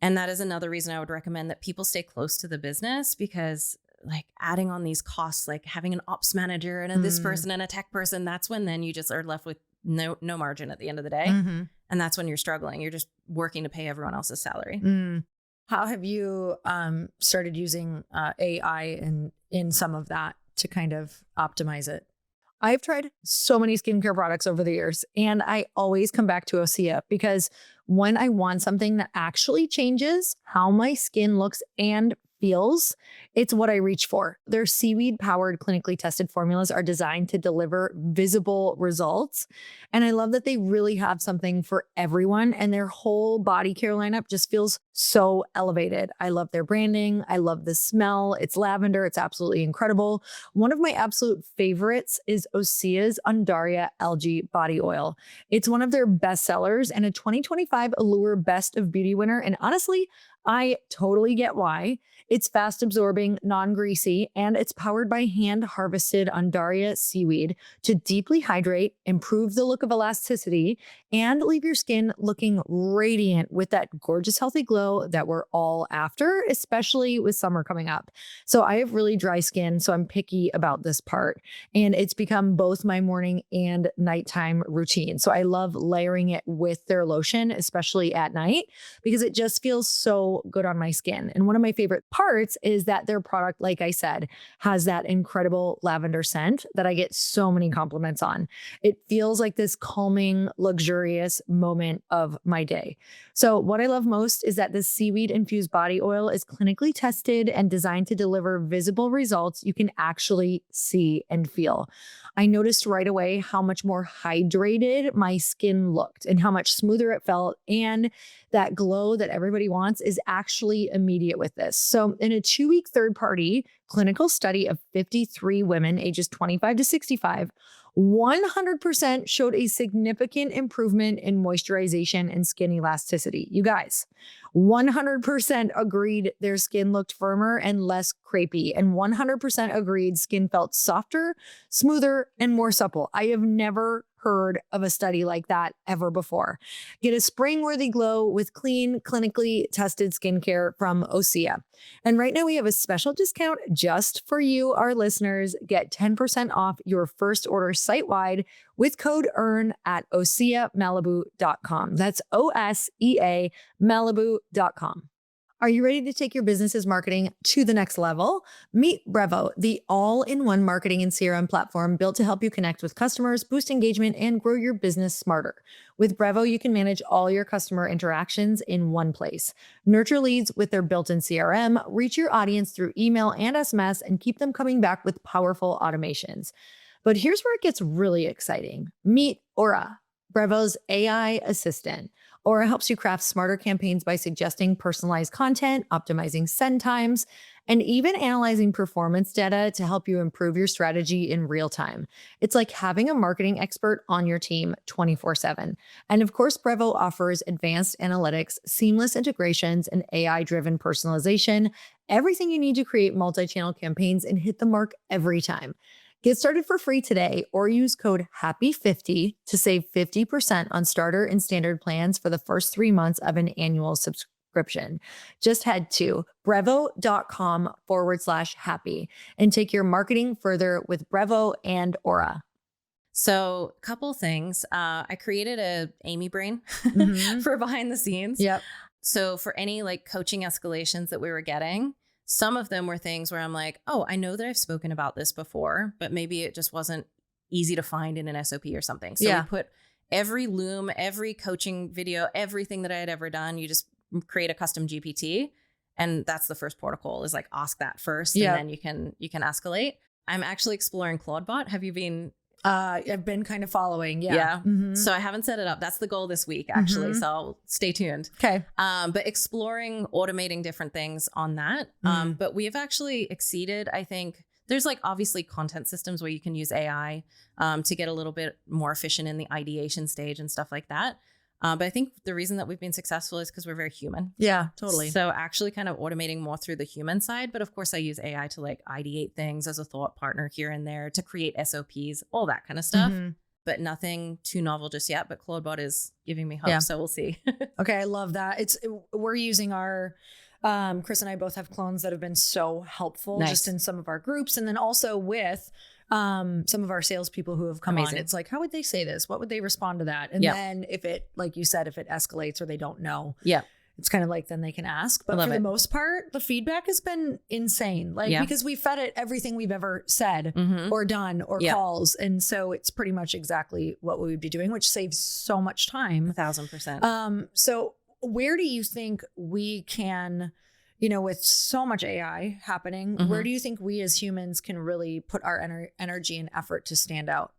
And that is another reason I would recommend that people stay close to the business, because like adding on these costs, like having an ops manager and this person and a tech person, that's when then you just are left with no margin at the end of the day. And that's when you're struggling. You're just working to pay everyone else's salary. How have you started using AI in some of that to kind of optimize it? I've tried so many skincare products over the years, and I always come back to Osea because when I want something that actually changes how my skin looks and feels, it's what I reach for. Their seaweed-powered, clinically tested formulas are designed to deliver visible results. And I love that they really have something for everyone, and their whole body care lineup just feels so elevated. I love their branding. I love the smell. It's lavender. It's absolutely incredible. One of my absolute favorites is Osea's Undaria Algae Body Oil. It's one of their best sellers and a 2025 Allure Best of Beauty winner. And honestly, I totally get why. It's fast absorbing, non-greasy, and it's powered by hand harvested Undaria seaweed to deeply hydrate, improve the look of elasticity, and leave your skin looking radiant with that gorgeous, healthy glow that we're all after, especially with summer coming up. So I have really dry skin, so I'm picky about this part. And it's become both my morning and nighttime routine. So I love layering it with their lotion, especially at night, because it just feels so good on my skin. And one of my favorite parts is that their product, like I said, has that incredible lavender scent that I get so many compliments on. It feels like this calming, luxurious moment of my day. So what I love most is that this seaweed infused body oil is clinically tested and designed to deliver visible results you can actually see and feel. I noticed right away how much more hydrated my skin looked and how much smoother it felt. And that glow that everybody wants is actually immediate with this. So in a 2-week third-party clinical study of 53 women ages 25 to 65, 100% showed a significant improvement in moisturization and skin elasticity. You guys, 100% agreed their skin looked firmer and less crepey, and 100% agreed skin felt softer, smoother, and more supple. I have never heard of a study like that ever before. Get a spring-worthy glow with clean, clinically tested skincare from Osea. And right now we have a special discount just for you, our listeners. Get 10% off your first order site-wide with code EARN at OseaMalibu.com. That's OSEA Malibu.com. Are you ready to take your business's marketing to the next level? Meet Brevo, the all-in-one marketing and CRM platform built to help you connect with customers, boost engagement, and grow your business smarter. With Brevo, you can manage all your customer interactions in one place. Nurture leads with their built-in CRM, reach your audience through email and SMS, and keep them coming back with powerful automations. But here's where it gets really exciting. Meet Aura, Brevo's AI assistant. Aura helps you craft smarter campaigns by suggesting personalized content, optimizing send times, and even analyzing performance data to help you improve your strategy in real time. It's like having a marketing expert on your team 24/7. And of course, Brevo offers advanced analytics, seamless integrations, and AI-driven personalization, everything you need to create multi-channel campaigns and hit the mark every time. Get started for free today or use code HAPPY50 to save 50% on starter and standard plans for the first 3 months of an annual subscription. Just head to brevo.com/happy and take your marketing further with Brevo and Aura. So a couple things. I created a Amy brain for behind the scenes. Yep. So for any like coaching escalations that we were getting, some of them were things where I'm like, oh, I know that I've spoken about this before, but maybe it just wasn't easy to find in an SOP or something. So we put every Loom, every coaching video, everything that I had ever done, you just create a custom GPT. And that's the first protocol is like ask that first and then you can escalate. I'm actually exploring Claudebot. Have you been? I've been kind of following. Yeah. So I haven't set it up. That's the goal this week, actually. So stay tuned. Okay. But exploring automating different things on that. But we have actually exceeded, I think, there's like obviously content systems where you can use AI to get a little bit more efficient in the ideation stage and stuff like that. But I think the reason that we've been successful is because we're very human. Yeah, totally. So actually kind of automating more through the human side. But of course, I use AI to like ideate things as a thought partner here and there to create SOPs, all that kind of stuff. But nothing too novel just yet. But Claudebot is giving me hope. So we'll see. Okay, I love that. We're using our... Chris and I both have clones that have been so helpful just in some of our groups. And then also with some of our salespeople who have come on. It's like, how would they say this? What would they respond to that? And then if it, like you said, if it escalates or they don't know, it's kind of like then they can ask. But for the most part, the feedback has been insane. Like, because we fed it everything we've ever said or done or calls. And so it's pretty much exactly what we would be doing, which saves so much time. 1,000%. So where do you think we can, you know, with so much AI happening, where do you think we as humans can really put our energy and effort to stand out?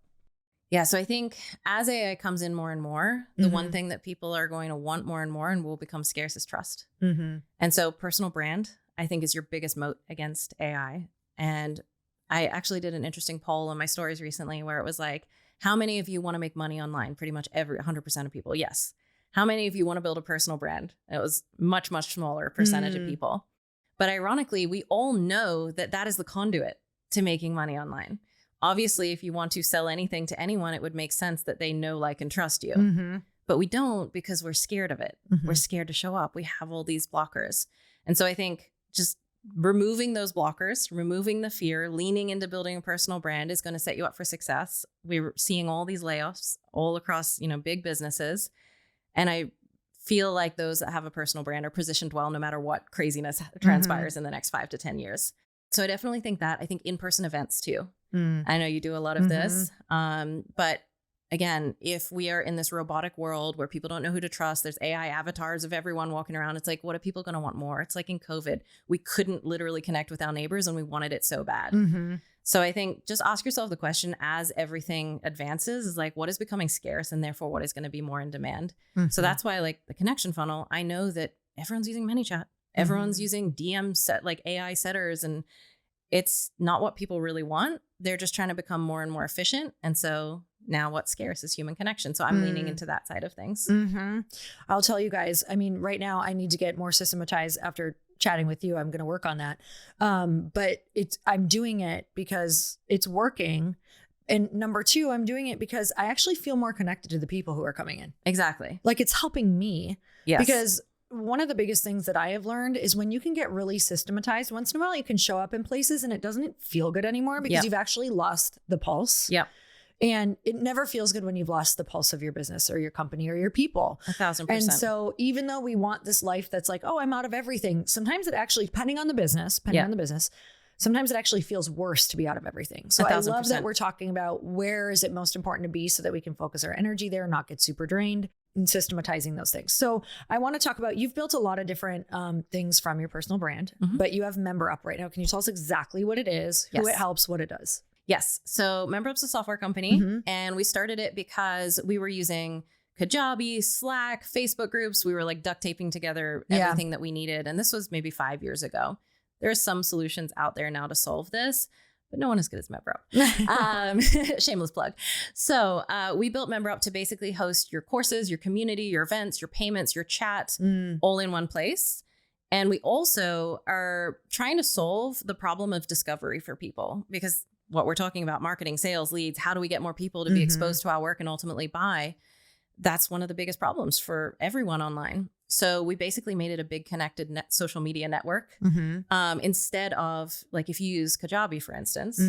Yeah. So I think as AI comes in more and more, the one thing that people are going to want more and more and will become scarce is trust. And so personal brand, I think, is your biggest moat against AI. And I actually did an interesting poll on my stories recently where it was like, how many of you want to make money online? Pretty much 100% of people. Yes. How many of you want to build a personal brand? It was much, much smaller percentage of people. But ironically, we all know that that is the conduit to making money online. Obviously, if you want to sell anything to anyone, it would make sense that they know, like, and trust you. But we don't, because we're scared of it. We're scared to show up. We have all these blockers. And so I think just removing those blockers, removing the fear, leaning into building a personal brand is going to set you up for success. We're seeing all these layoffs all across, you know, big businesses. And I feel like those that have a personal brand are positioned well, no matter what craziness transpires in the next 5 to 10 years. So I definitely think that. I think in-person events too. I know you do a lot of this. But again, if we are in this robotic world where people don't know who to trust, there's AI avatars of everyone walking around. It's like, what are people going to want more? It's like in COVID, we couldn't literally connect with our neighbors and we wanted it so bad. So I think just ask yourself the question as everything advances is like, what is becoming scarce and therefore what is going to be more in demand? So that's why, like, the connection funnel, I know that everyone's using ManyChat. Everyone's using DM set, like AI setters, and it's not what people really want. They're just trying to become more and more efficient. And so now what's scarce is human connection. So I'm leaning into that side of things. I'll tell you guys, I mean, right now I need to get more systematized after chatting with you. I'm going to work on that. But I'm doing it because it's working. And number two, I'm doing it because I actually feel more connected to the people who are coming in. Exactly. Like, it's helping me. Yes. Because one of the biggest things that I have learned is when you can get really systematized, once in a while you can show up in places and it doesn't feel good anymore because you've actually lost the pulse. And it never feels good when you've lost the pulse of your business or your company or your people. 1,000%. And so even though we want this life that's like, oh, I'm out of everything, sometimes it actually, depending on the business, sometimes it actually feels worse to be out of everything. So 1,000%. I love that we're talking about where is it most important to be so that we can focus our energy there, not get super drained, and systematizing those things. So I want to talk about, you've built a lot of different things from your personal brand, but you have MemberUp right now. Can you tell us exactly what it is, who it helps, what it does? Yes. So MemberUp's a software company, and we started it because we were using Kajabi, Slack, Facebook groups. We were like duct taping together everything that we needed. And this was maybe 5 years ago. There are some solutions out there now to solve this, but no one as good as MemberUp. Shameless plug. So we built MemberUp to basically host your courses, your community, your events, your payments, your chat, all in one place. And we also are trying to solve the problem of discovery for people, because what we're talking about, marketing, sales, leads, how do we get more people to be exposed to our work and ultimately buy? That's one of the biggest problems for everyone online. So we basically made it a big connected social media network. Instead of, like, if you use Kajabi, for instance,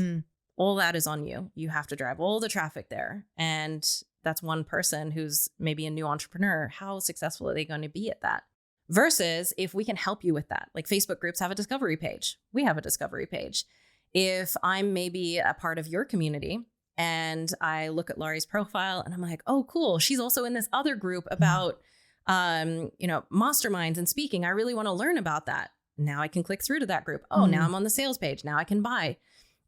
all that is on you. You have to drive all the traffic there. And that's one person who's maybe a new entrepreneur. How successful are they going to be at that? Versus if we can help you with that, like Facebook groups have a discovery page. We have a discovery page. If I'm maybe a part of your community and I look at Laurie's profile and I'm like, oh, cool, she's also in this other group about, masterminds and speaking. I really want to learn about that. Now I can click through to that group. Oh, now I'm on the sales page. Now I can buy.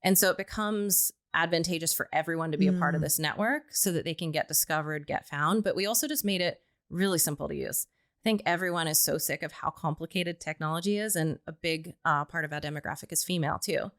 And so it becomes advantageous for everyone to be a part of this network so that they can get discovered, get found. But we also just made it really simple to use. I think everyone is so sick of how complicated technology is, and a big part of our demographic is female too.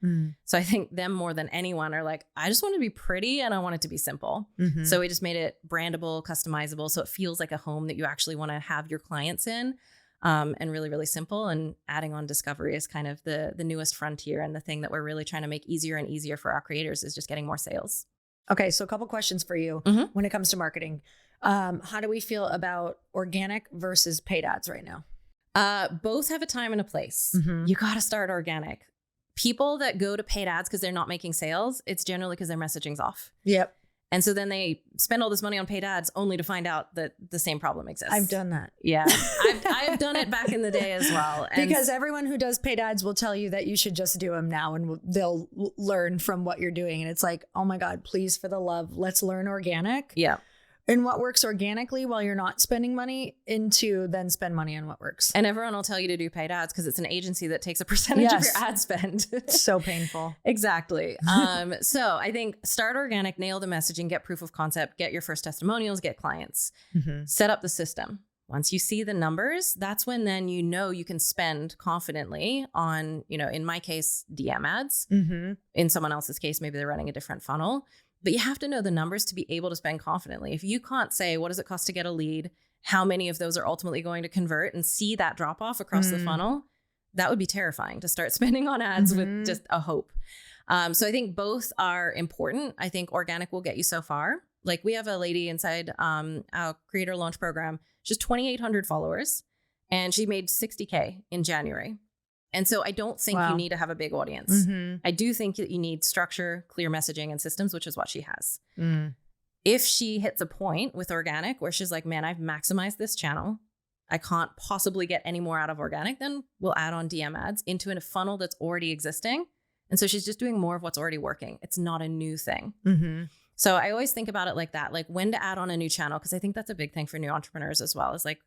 So I think them more than anyone are like, I just want to be pretty and I want it to be simple. So we just made it brandable, customizable, so it feels like a home that you actually want to have your clients in, and really, really simple. And adding on discovery is kind of the newest frontier, and the thing that we're really trying to make easier and easier for our creators is just getting more sales. Okay, so a couple questions for you when it comes to marketing. How do we feel about organic versus paid ads right now? Both have a time and a place. You got to start organic. People that go to paid ads because they're not making sales, it's generally because their messaging's off. And so then they spend all this money on paid ads only to find out that the same problem exists. I've done that. Yeah. I've done it back in the day as well. And because everyone who does paid ads will tell you that you should just do them now and they'll learn from what you're doing. And it's like, oh my God, please, for the love, let's learn organic. yeah. And what works organically while you're not spending money into then spend money on what works. And everyone will tell you to do paid ads because it's an agency that takes a percentage of your ad spend. So painful. Exactly. So I think start organic, nail the messaging, get proof of concept, get your first testimonials, get clients, set up the system. Once you see the numbers, that's when then you know you can spend confidently on, in my case, DM ads. In someone else's case, maybe they're running a different funnel. But you have to know the numbers to be able to spend confidently. If you can't say, what does it cost to get a lead? How many of those are ultimately going to convert and see that drop off across the funnel? That would be terrifying to start spending on ads with just a hope. So I think both are important. I think organic will get you so far. Like we have a lady inside our creator launch program. She's 2,800 followers and she made 60K in January. And so I don't think you need to have a big audience. I do think that you need structure, clear messaging, and systems, which is what she has. If she hits a point with organic where she's like, man, I've maximized this channel, I can't possibly get any more out of organic, then we'll add on DM ads into a funnel that's already existing. And so she's just doing more of what's already working. It's not a new thing. So I always think about it like that, like when to add on a new channel, because I think that's a big thing for new entrepreneurs as well. Is like,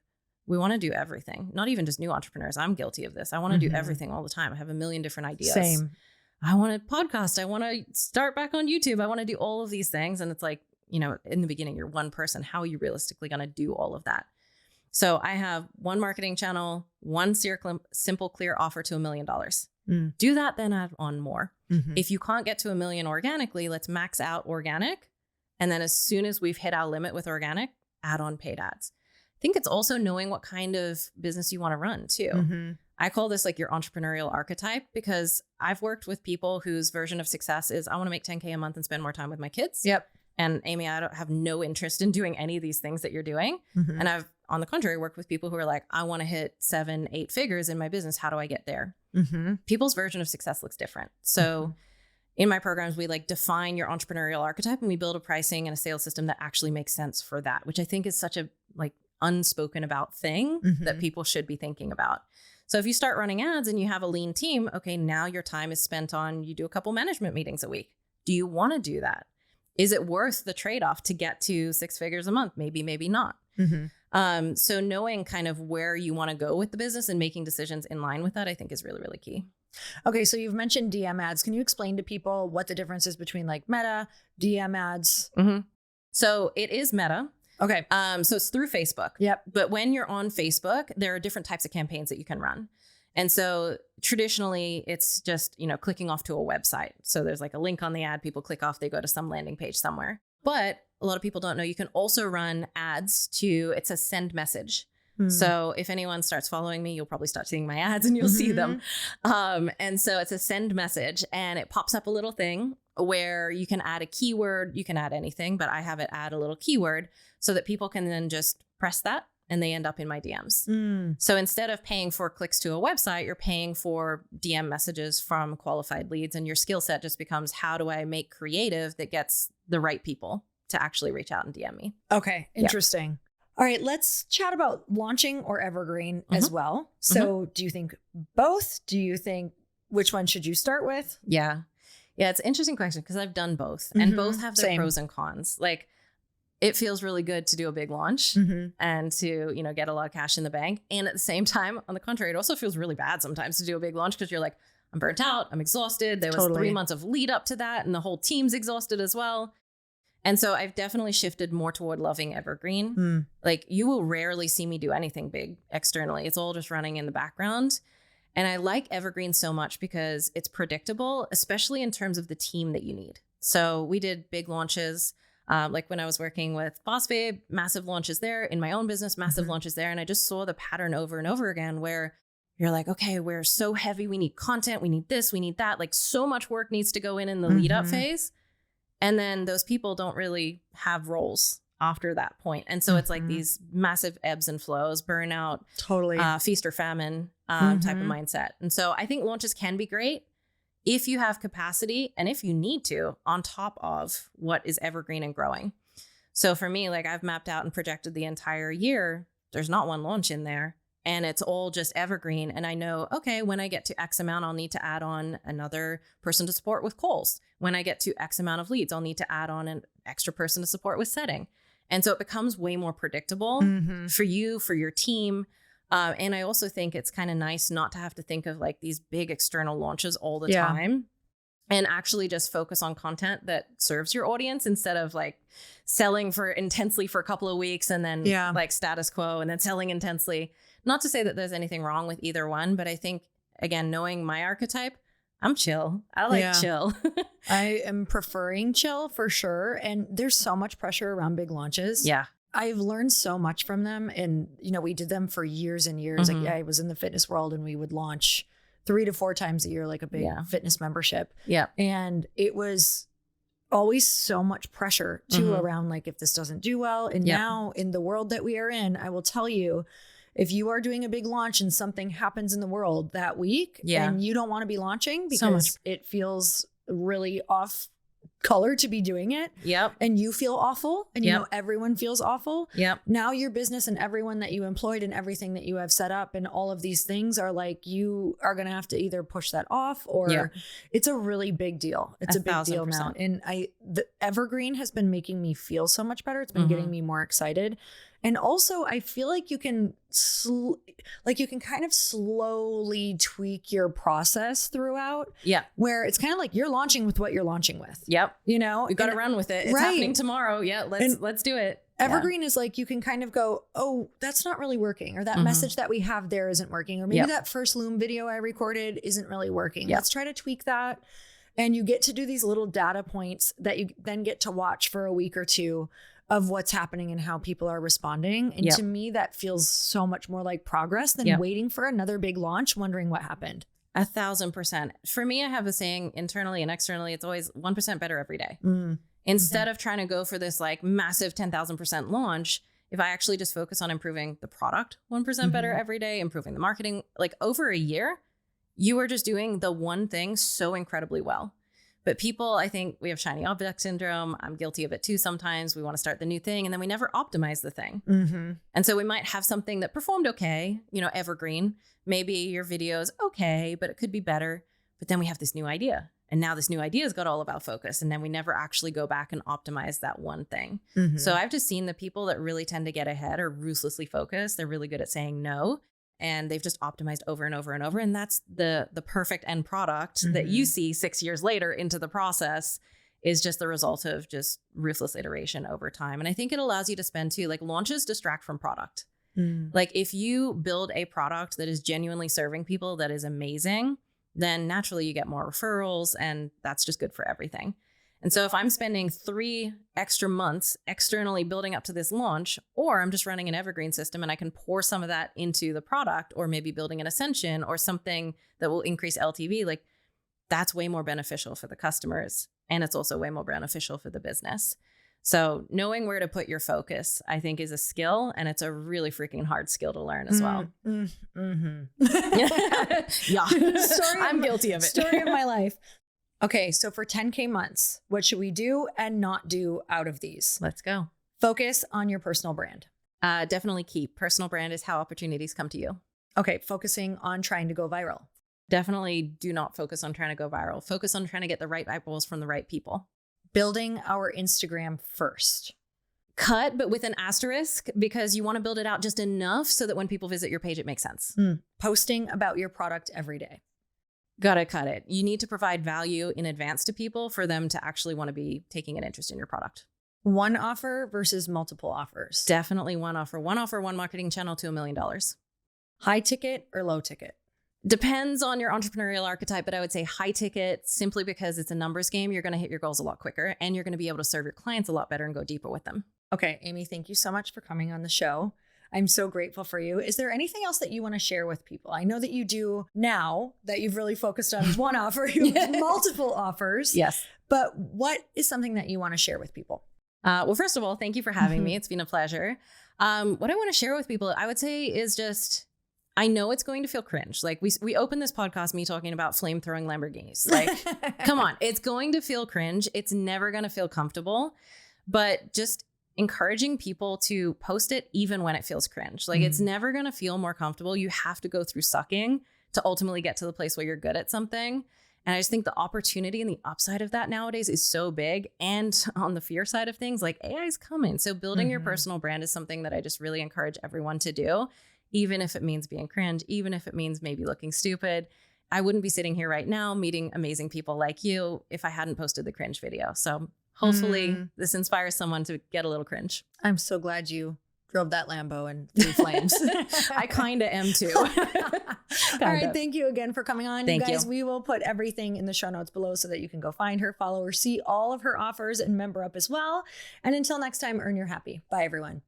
we want to do everything, not even just new entrepreneurs. I'm guilty of this. I want to do everything all the time. I have a million different ideas. Same. I want to podcast. I want to start back on YouTube. I want to do all of these things. And it's like, in the beginning, you're one person. How are you realistically going to do all of that? So I have one marketing channel, one simple, clear offer to $1 million. Do that, then add on more. If you can't get to $1 million organically, let's max out organic. And then as soon as we've hit our limit with organic, add on paid ads. I think it's also knowing what kind of business you want to run too. I call this like your entrepreneurial archetype because I've worked with people whose version of success is I want to make 10K a month and spend more time with my kids. And Amy, I don't have no interest in doing any of these things that you're doing. And I've, on the contrary, worked with people who are like, I want to hit 7-8 figures in my business. How do I get there? People's version of success looks different. So in my programs, we like define your entrepreneurial archetype and we build a pricing and a sales system that actually makes sense for that, which I think is such a like unspoken about thing that people should be thinking about. So if you start running ads and you have a lean team, okay, now your time is spent on, you do a couple management meetings a week. Do you want to do that? Is it worth the trade-off to get to 6 figures a month? Maybe, maybe not. So knowing kind of where you want to go with the business and making decisions in line with that, I think is really, really key. Okay. So you've mentioned DM ads. Can you explain to people what the difference is between like Meta, DM ads? So it is Meta. Okay. So it's through Facebook. But when you're on Facebook, there are different types of campaigns that you can run. And so traditionally it's just, clicking off to a website. So there's like a link on the ad, people click off, they go to some landing page somewhere. But a lot of people don't know you can also run ads it says send message. So if anyone starts following me, you'll probably start seeing my ads and you'll see them. And so it's a send message and it pops up a little thing where you can add a keyword. You can add anything, but I have it add a little keyword so that people can then just press that and they end up in my DMs. So instead of paying for clicks to a website, you're paying for DM messages from qualified leads, and your skill set just becomes, how do I make creative that gets the right people to actually reach out and DM me? Okay. Interesting. All right, let's chat about launching or evergreen as well. So do you think both? Do you think which one should you start with? Yeah, it's an interesting question because I've done both and both have their pros and cons. Like it feels really good to do a big launch and to, get a lot of cash in the bank. And at the same time, on the contrary, it also feels really bad sometimes to do a big launch because you're like, I'm burnt out, I'm exhausted. There was 3 months of lead up to that and the whole team's exhausted as well. And so I've definitely shifted more toward loving evergreen. Like you will rarely see me do anything big externally. It's all just running in the background. And I like evergreen so much because it's predictable, especially in terms of the team that you need. So we did big launches. Like when I was working with Boss Babe, massive launches there. In my own business, massive launches there. And I just saw the pattern over and over again where you're like, okay, we're so heavy. We need content. We need this. We need that. Like so much work needs to go in the lead up phase. And then those people don't really have roles after that point. And so it's like these massive ebbs and flows, burnout, feast or famine type of mindset. And so I think launches can be great if you have capacity and if you need to, on top of what is evergreen and growing. So for me, like I've mapped out and projected the entire year, there's not one launch in there and it's all just evergreen. And I know, okay, when I get to X amount, I'll need to add on another person to support with calls. When I get to X amount of leads, I'll need to add on an extra person to support with setting. And so it becomes way more predictable for you, for your team. And I also think it's kind of nice not to have to think of like these big external launches all the time, and actually just focus on content that serves your audience instead of like selling for intensely for a couple of weeks and then like status quo and then selling intensely. Not to say that there's anything wrong with either one, but I think, again, knowing my archetype, I'm chill. I like chill. I am preferring chill for sure. And there's so much pressure around big launches. Yeah. I've learned so much from them. And, you know, we did them for years and years. Like I was in the fitness world and we would launch 3 to 4 times a year, like a big fitness membership. Yeah. And it was always so much pressure too around like, if this doesn't do well. And now in the world that we are in, I will tell you, if you are doing a big launch and something happens in the world that week and you don't want to be launching because it feels really off color to be doing it. And you feel awful and you know everyone feels awful. Now your business and everyone that you employed and everything that you have set up and all of these things are like, you are going to have to either push that off or it's a really big deal. It's a big deal now. And the evergreen has been making me feel so much better. It's been getting me more excited. And also I feel like you can kind of slowly tweak your process throughout. Where it's kind of like you're launching with what you're launching with. You know, you got to run with it. It's happening tomorrow. Let's do it. Evergreen is like, you can kind of go, oh, that's not really working. Or that message that we have there isn't working. Or maybe that first Loom video I recorded isn't really working. Let's try to tweak that. And you get to do these little data points that you then get to watch for a week or two of what's happening and how people are responding. And to me, that feels so much more like progress than waiting for another big launch, wondering what happened. 1,000%. For me, I have a saying internally and externally, it's always 1% better every day. Instead of trying to go for this like massive 10,000% launch, if I actually just focus on improving the product 1% better every day, improving the marketing, like over a year, you are just doing the one thing so incredibly well. But people, I think we have shiny object syndrome. I'm guilty of it too sometimes. We want to start the new thing and then we never optimize the thing. And so we might have something that performed okay, you know, evergreen. Maybe your video's okay, but it could be better. But then we have this new idea. And now this new idea has got all of our focus. And then we never actually go back and optimize that one thing. So I've just seen the people that really tend to get ahead are ruthlessly focused. They're really good at saying no. And they've just optimized over and over and over. And that's the perfect end product that you see 6 years later into the process is just the result of just ruthless iteration over time. And I think it allows you to spend too, like launches distract from product. Like if you build a product that is genuinely serving people, that is amazing, then naturally you get more referrals and that's just good for everything. And so if I'm spending 3 extra months externally building up to this launch, or I'm just running an evergreen system and I can pour some of that into the product, or maybe building an ascension or something that will increase LTV, like that's way more beneficial for the customers. And it's also way more beneficial for the business. So knowing where to put your focus, I think, is a skill, and it's a really freaking hard skill to learn as well. I'm guilty of it. Story of my life. Okay, so for 10K months, what should we do and not do out of these? Let's go. Focus on your personal brand. Definitely key. Personal brand is how opportunities come to you. Okay, focusing on trying to go viral. Definitely do not focus on trying to go viral. Focus on trying to get the right eyeballs from the right people. Building our Instagram first. Cut, but with an asterisk, because you want to build it out just enough so that when people visit your page, it makes sense. Posting about your product every day. Gotta cut it. You need to provide value in advance to people for them to actually want to be taking an interest in your product. One offer versus multiple offers. Definitely one offer. One offer, one marketing channel to $1 million. High ticket or low ticket? Depends on your entrepreneurial archetype, but I would say high ticket simply because it's a numbers game. You're going to hit your goals a lot quicker and you're going to be able to serve your clients a lot better and go deeper with them. Okay, Amy, thank you so much for coming on the show. I'm so grateful for you. Is there anything else that you want to share with people? I know that you do now that you've really focused on one offer, you have multiple offers. Yes. But what is something that you want to share with people? Well, first of all, thank you for having me. It's been a pleasure. What I want to share with people, I would say, is just, I know it's going to feel cringe. Like we opened this podcast, me talking about flame throwing Lamborghinis. Like, come on, it's going to feel cringe. It's never going to feel comfortable, but just encouraging people to post it even when it feels cringe. Like it's never going to feel more comfortable. You have to go through sucking to ultimately get to the place where you're good at something. And I just think the opportunity and the upside of that nowadays is so big. And on the fear side of things, like AI is coming. So building your personal brand is something that I just really encourage everyone to do, even if it means being cringe, even if it means maybe looking stupid. I wouldn't be sitting here right now meeting amazing people like you if I hadn't posted the cringe video. So hopefully this inspires someone to get a little cringe. I'm so glad you drove that Lambo and through flames. I kind of am too. All right. Thank you again for coming on. Thank you guys, you. we will put everything in the show notes below so that you can go find her, follow her, see all of her offers, and member up as well. And until next time, earn your happy. Bye, everyone.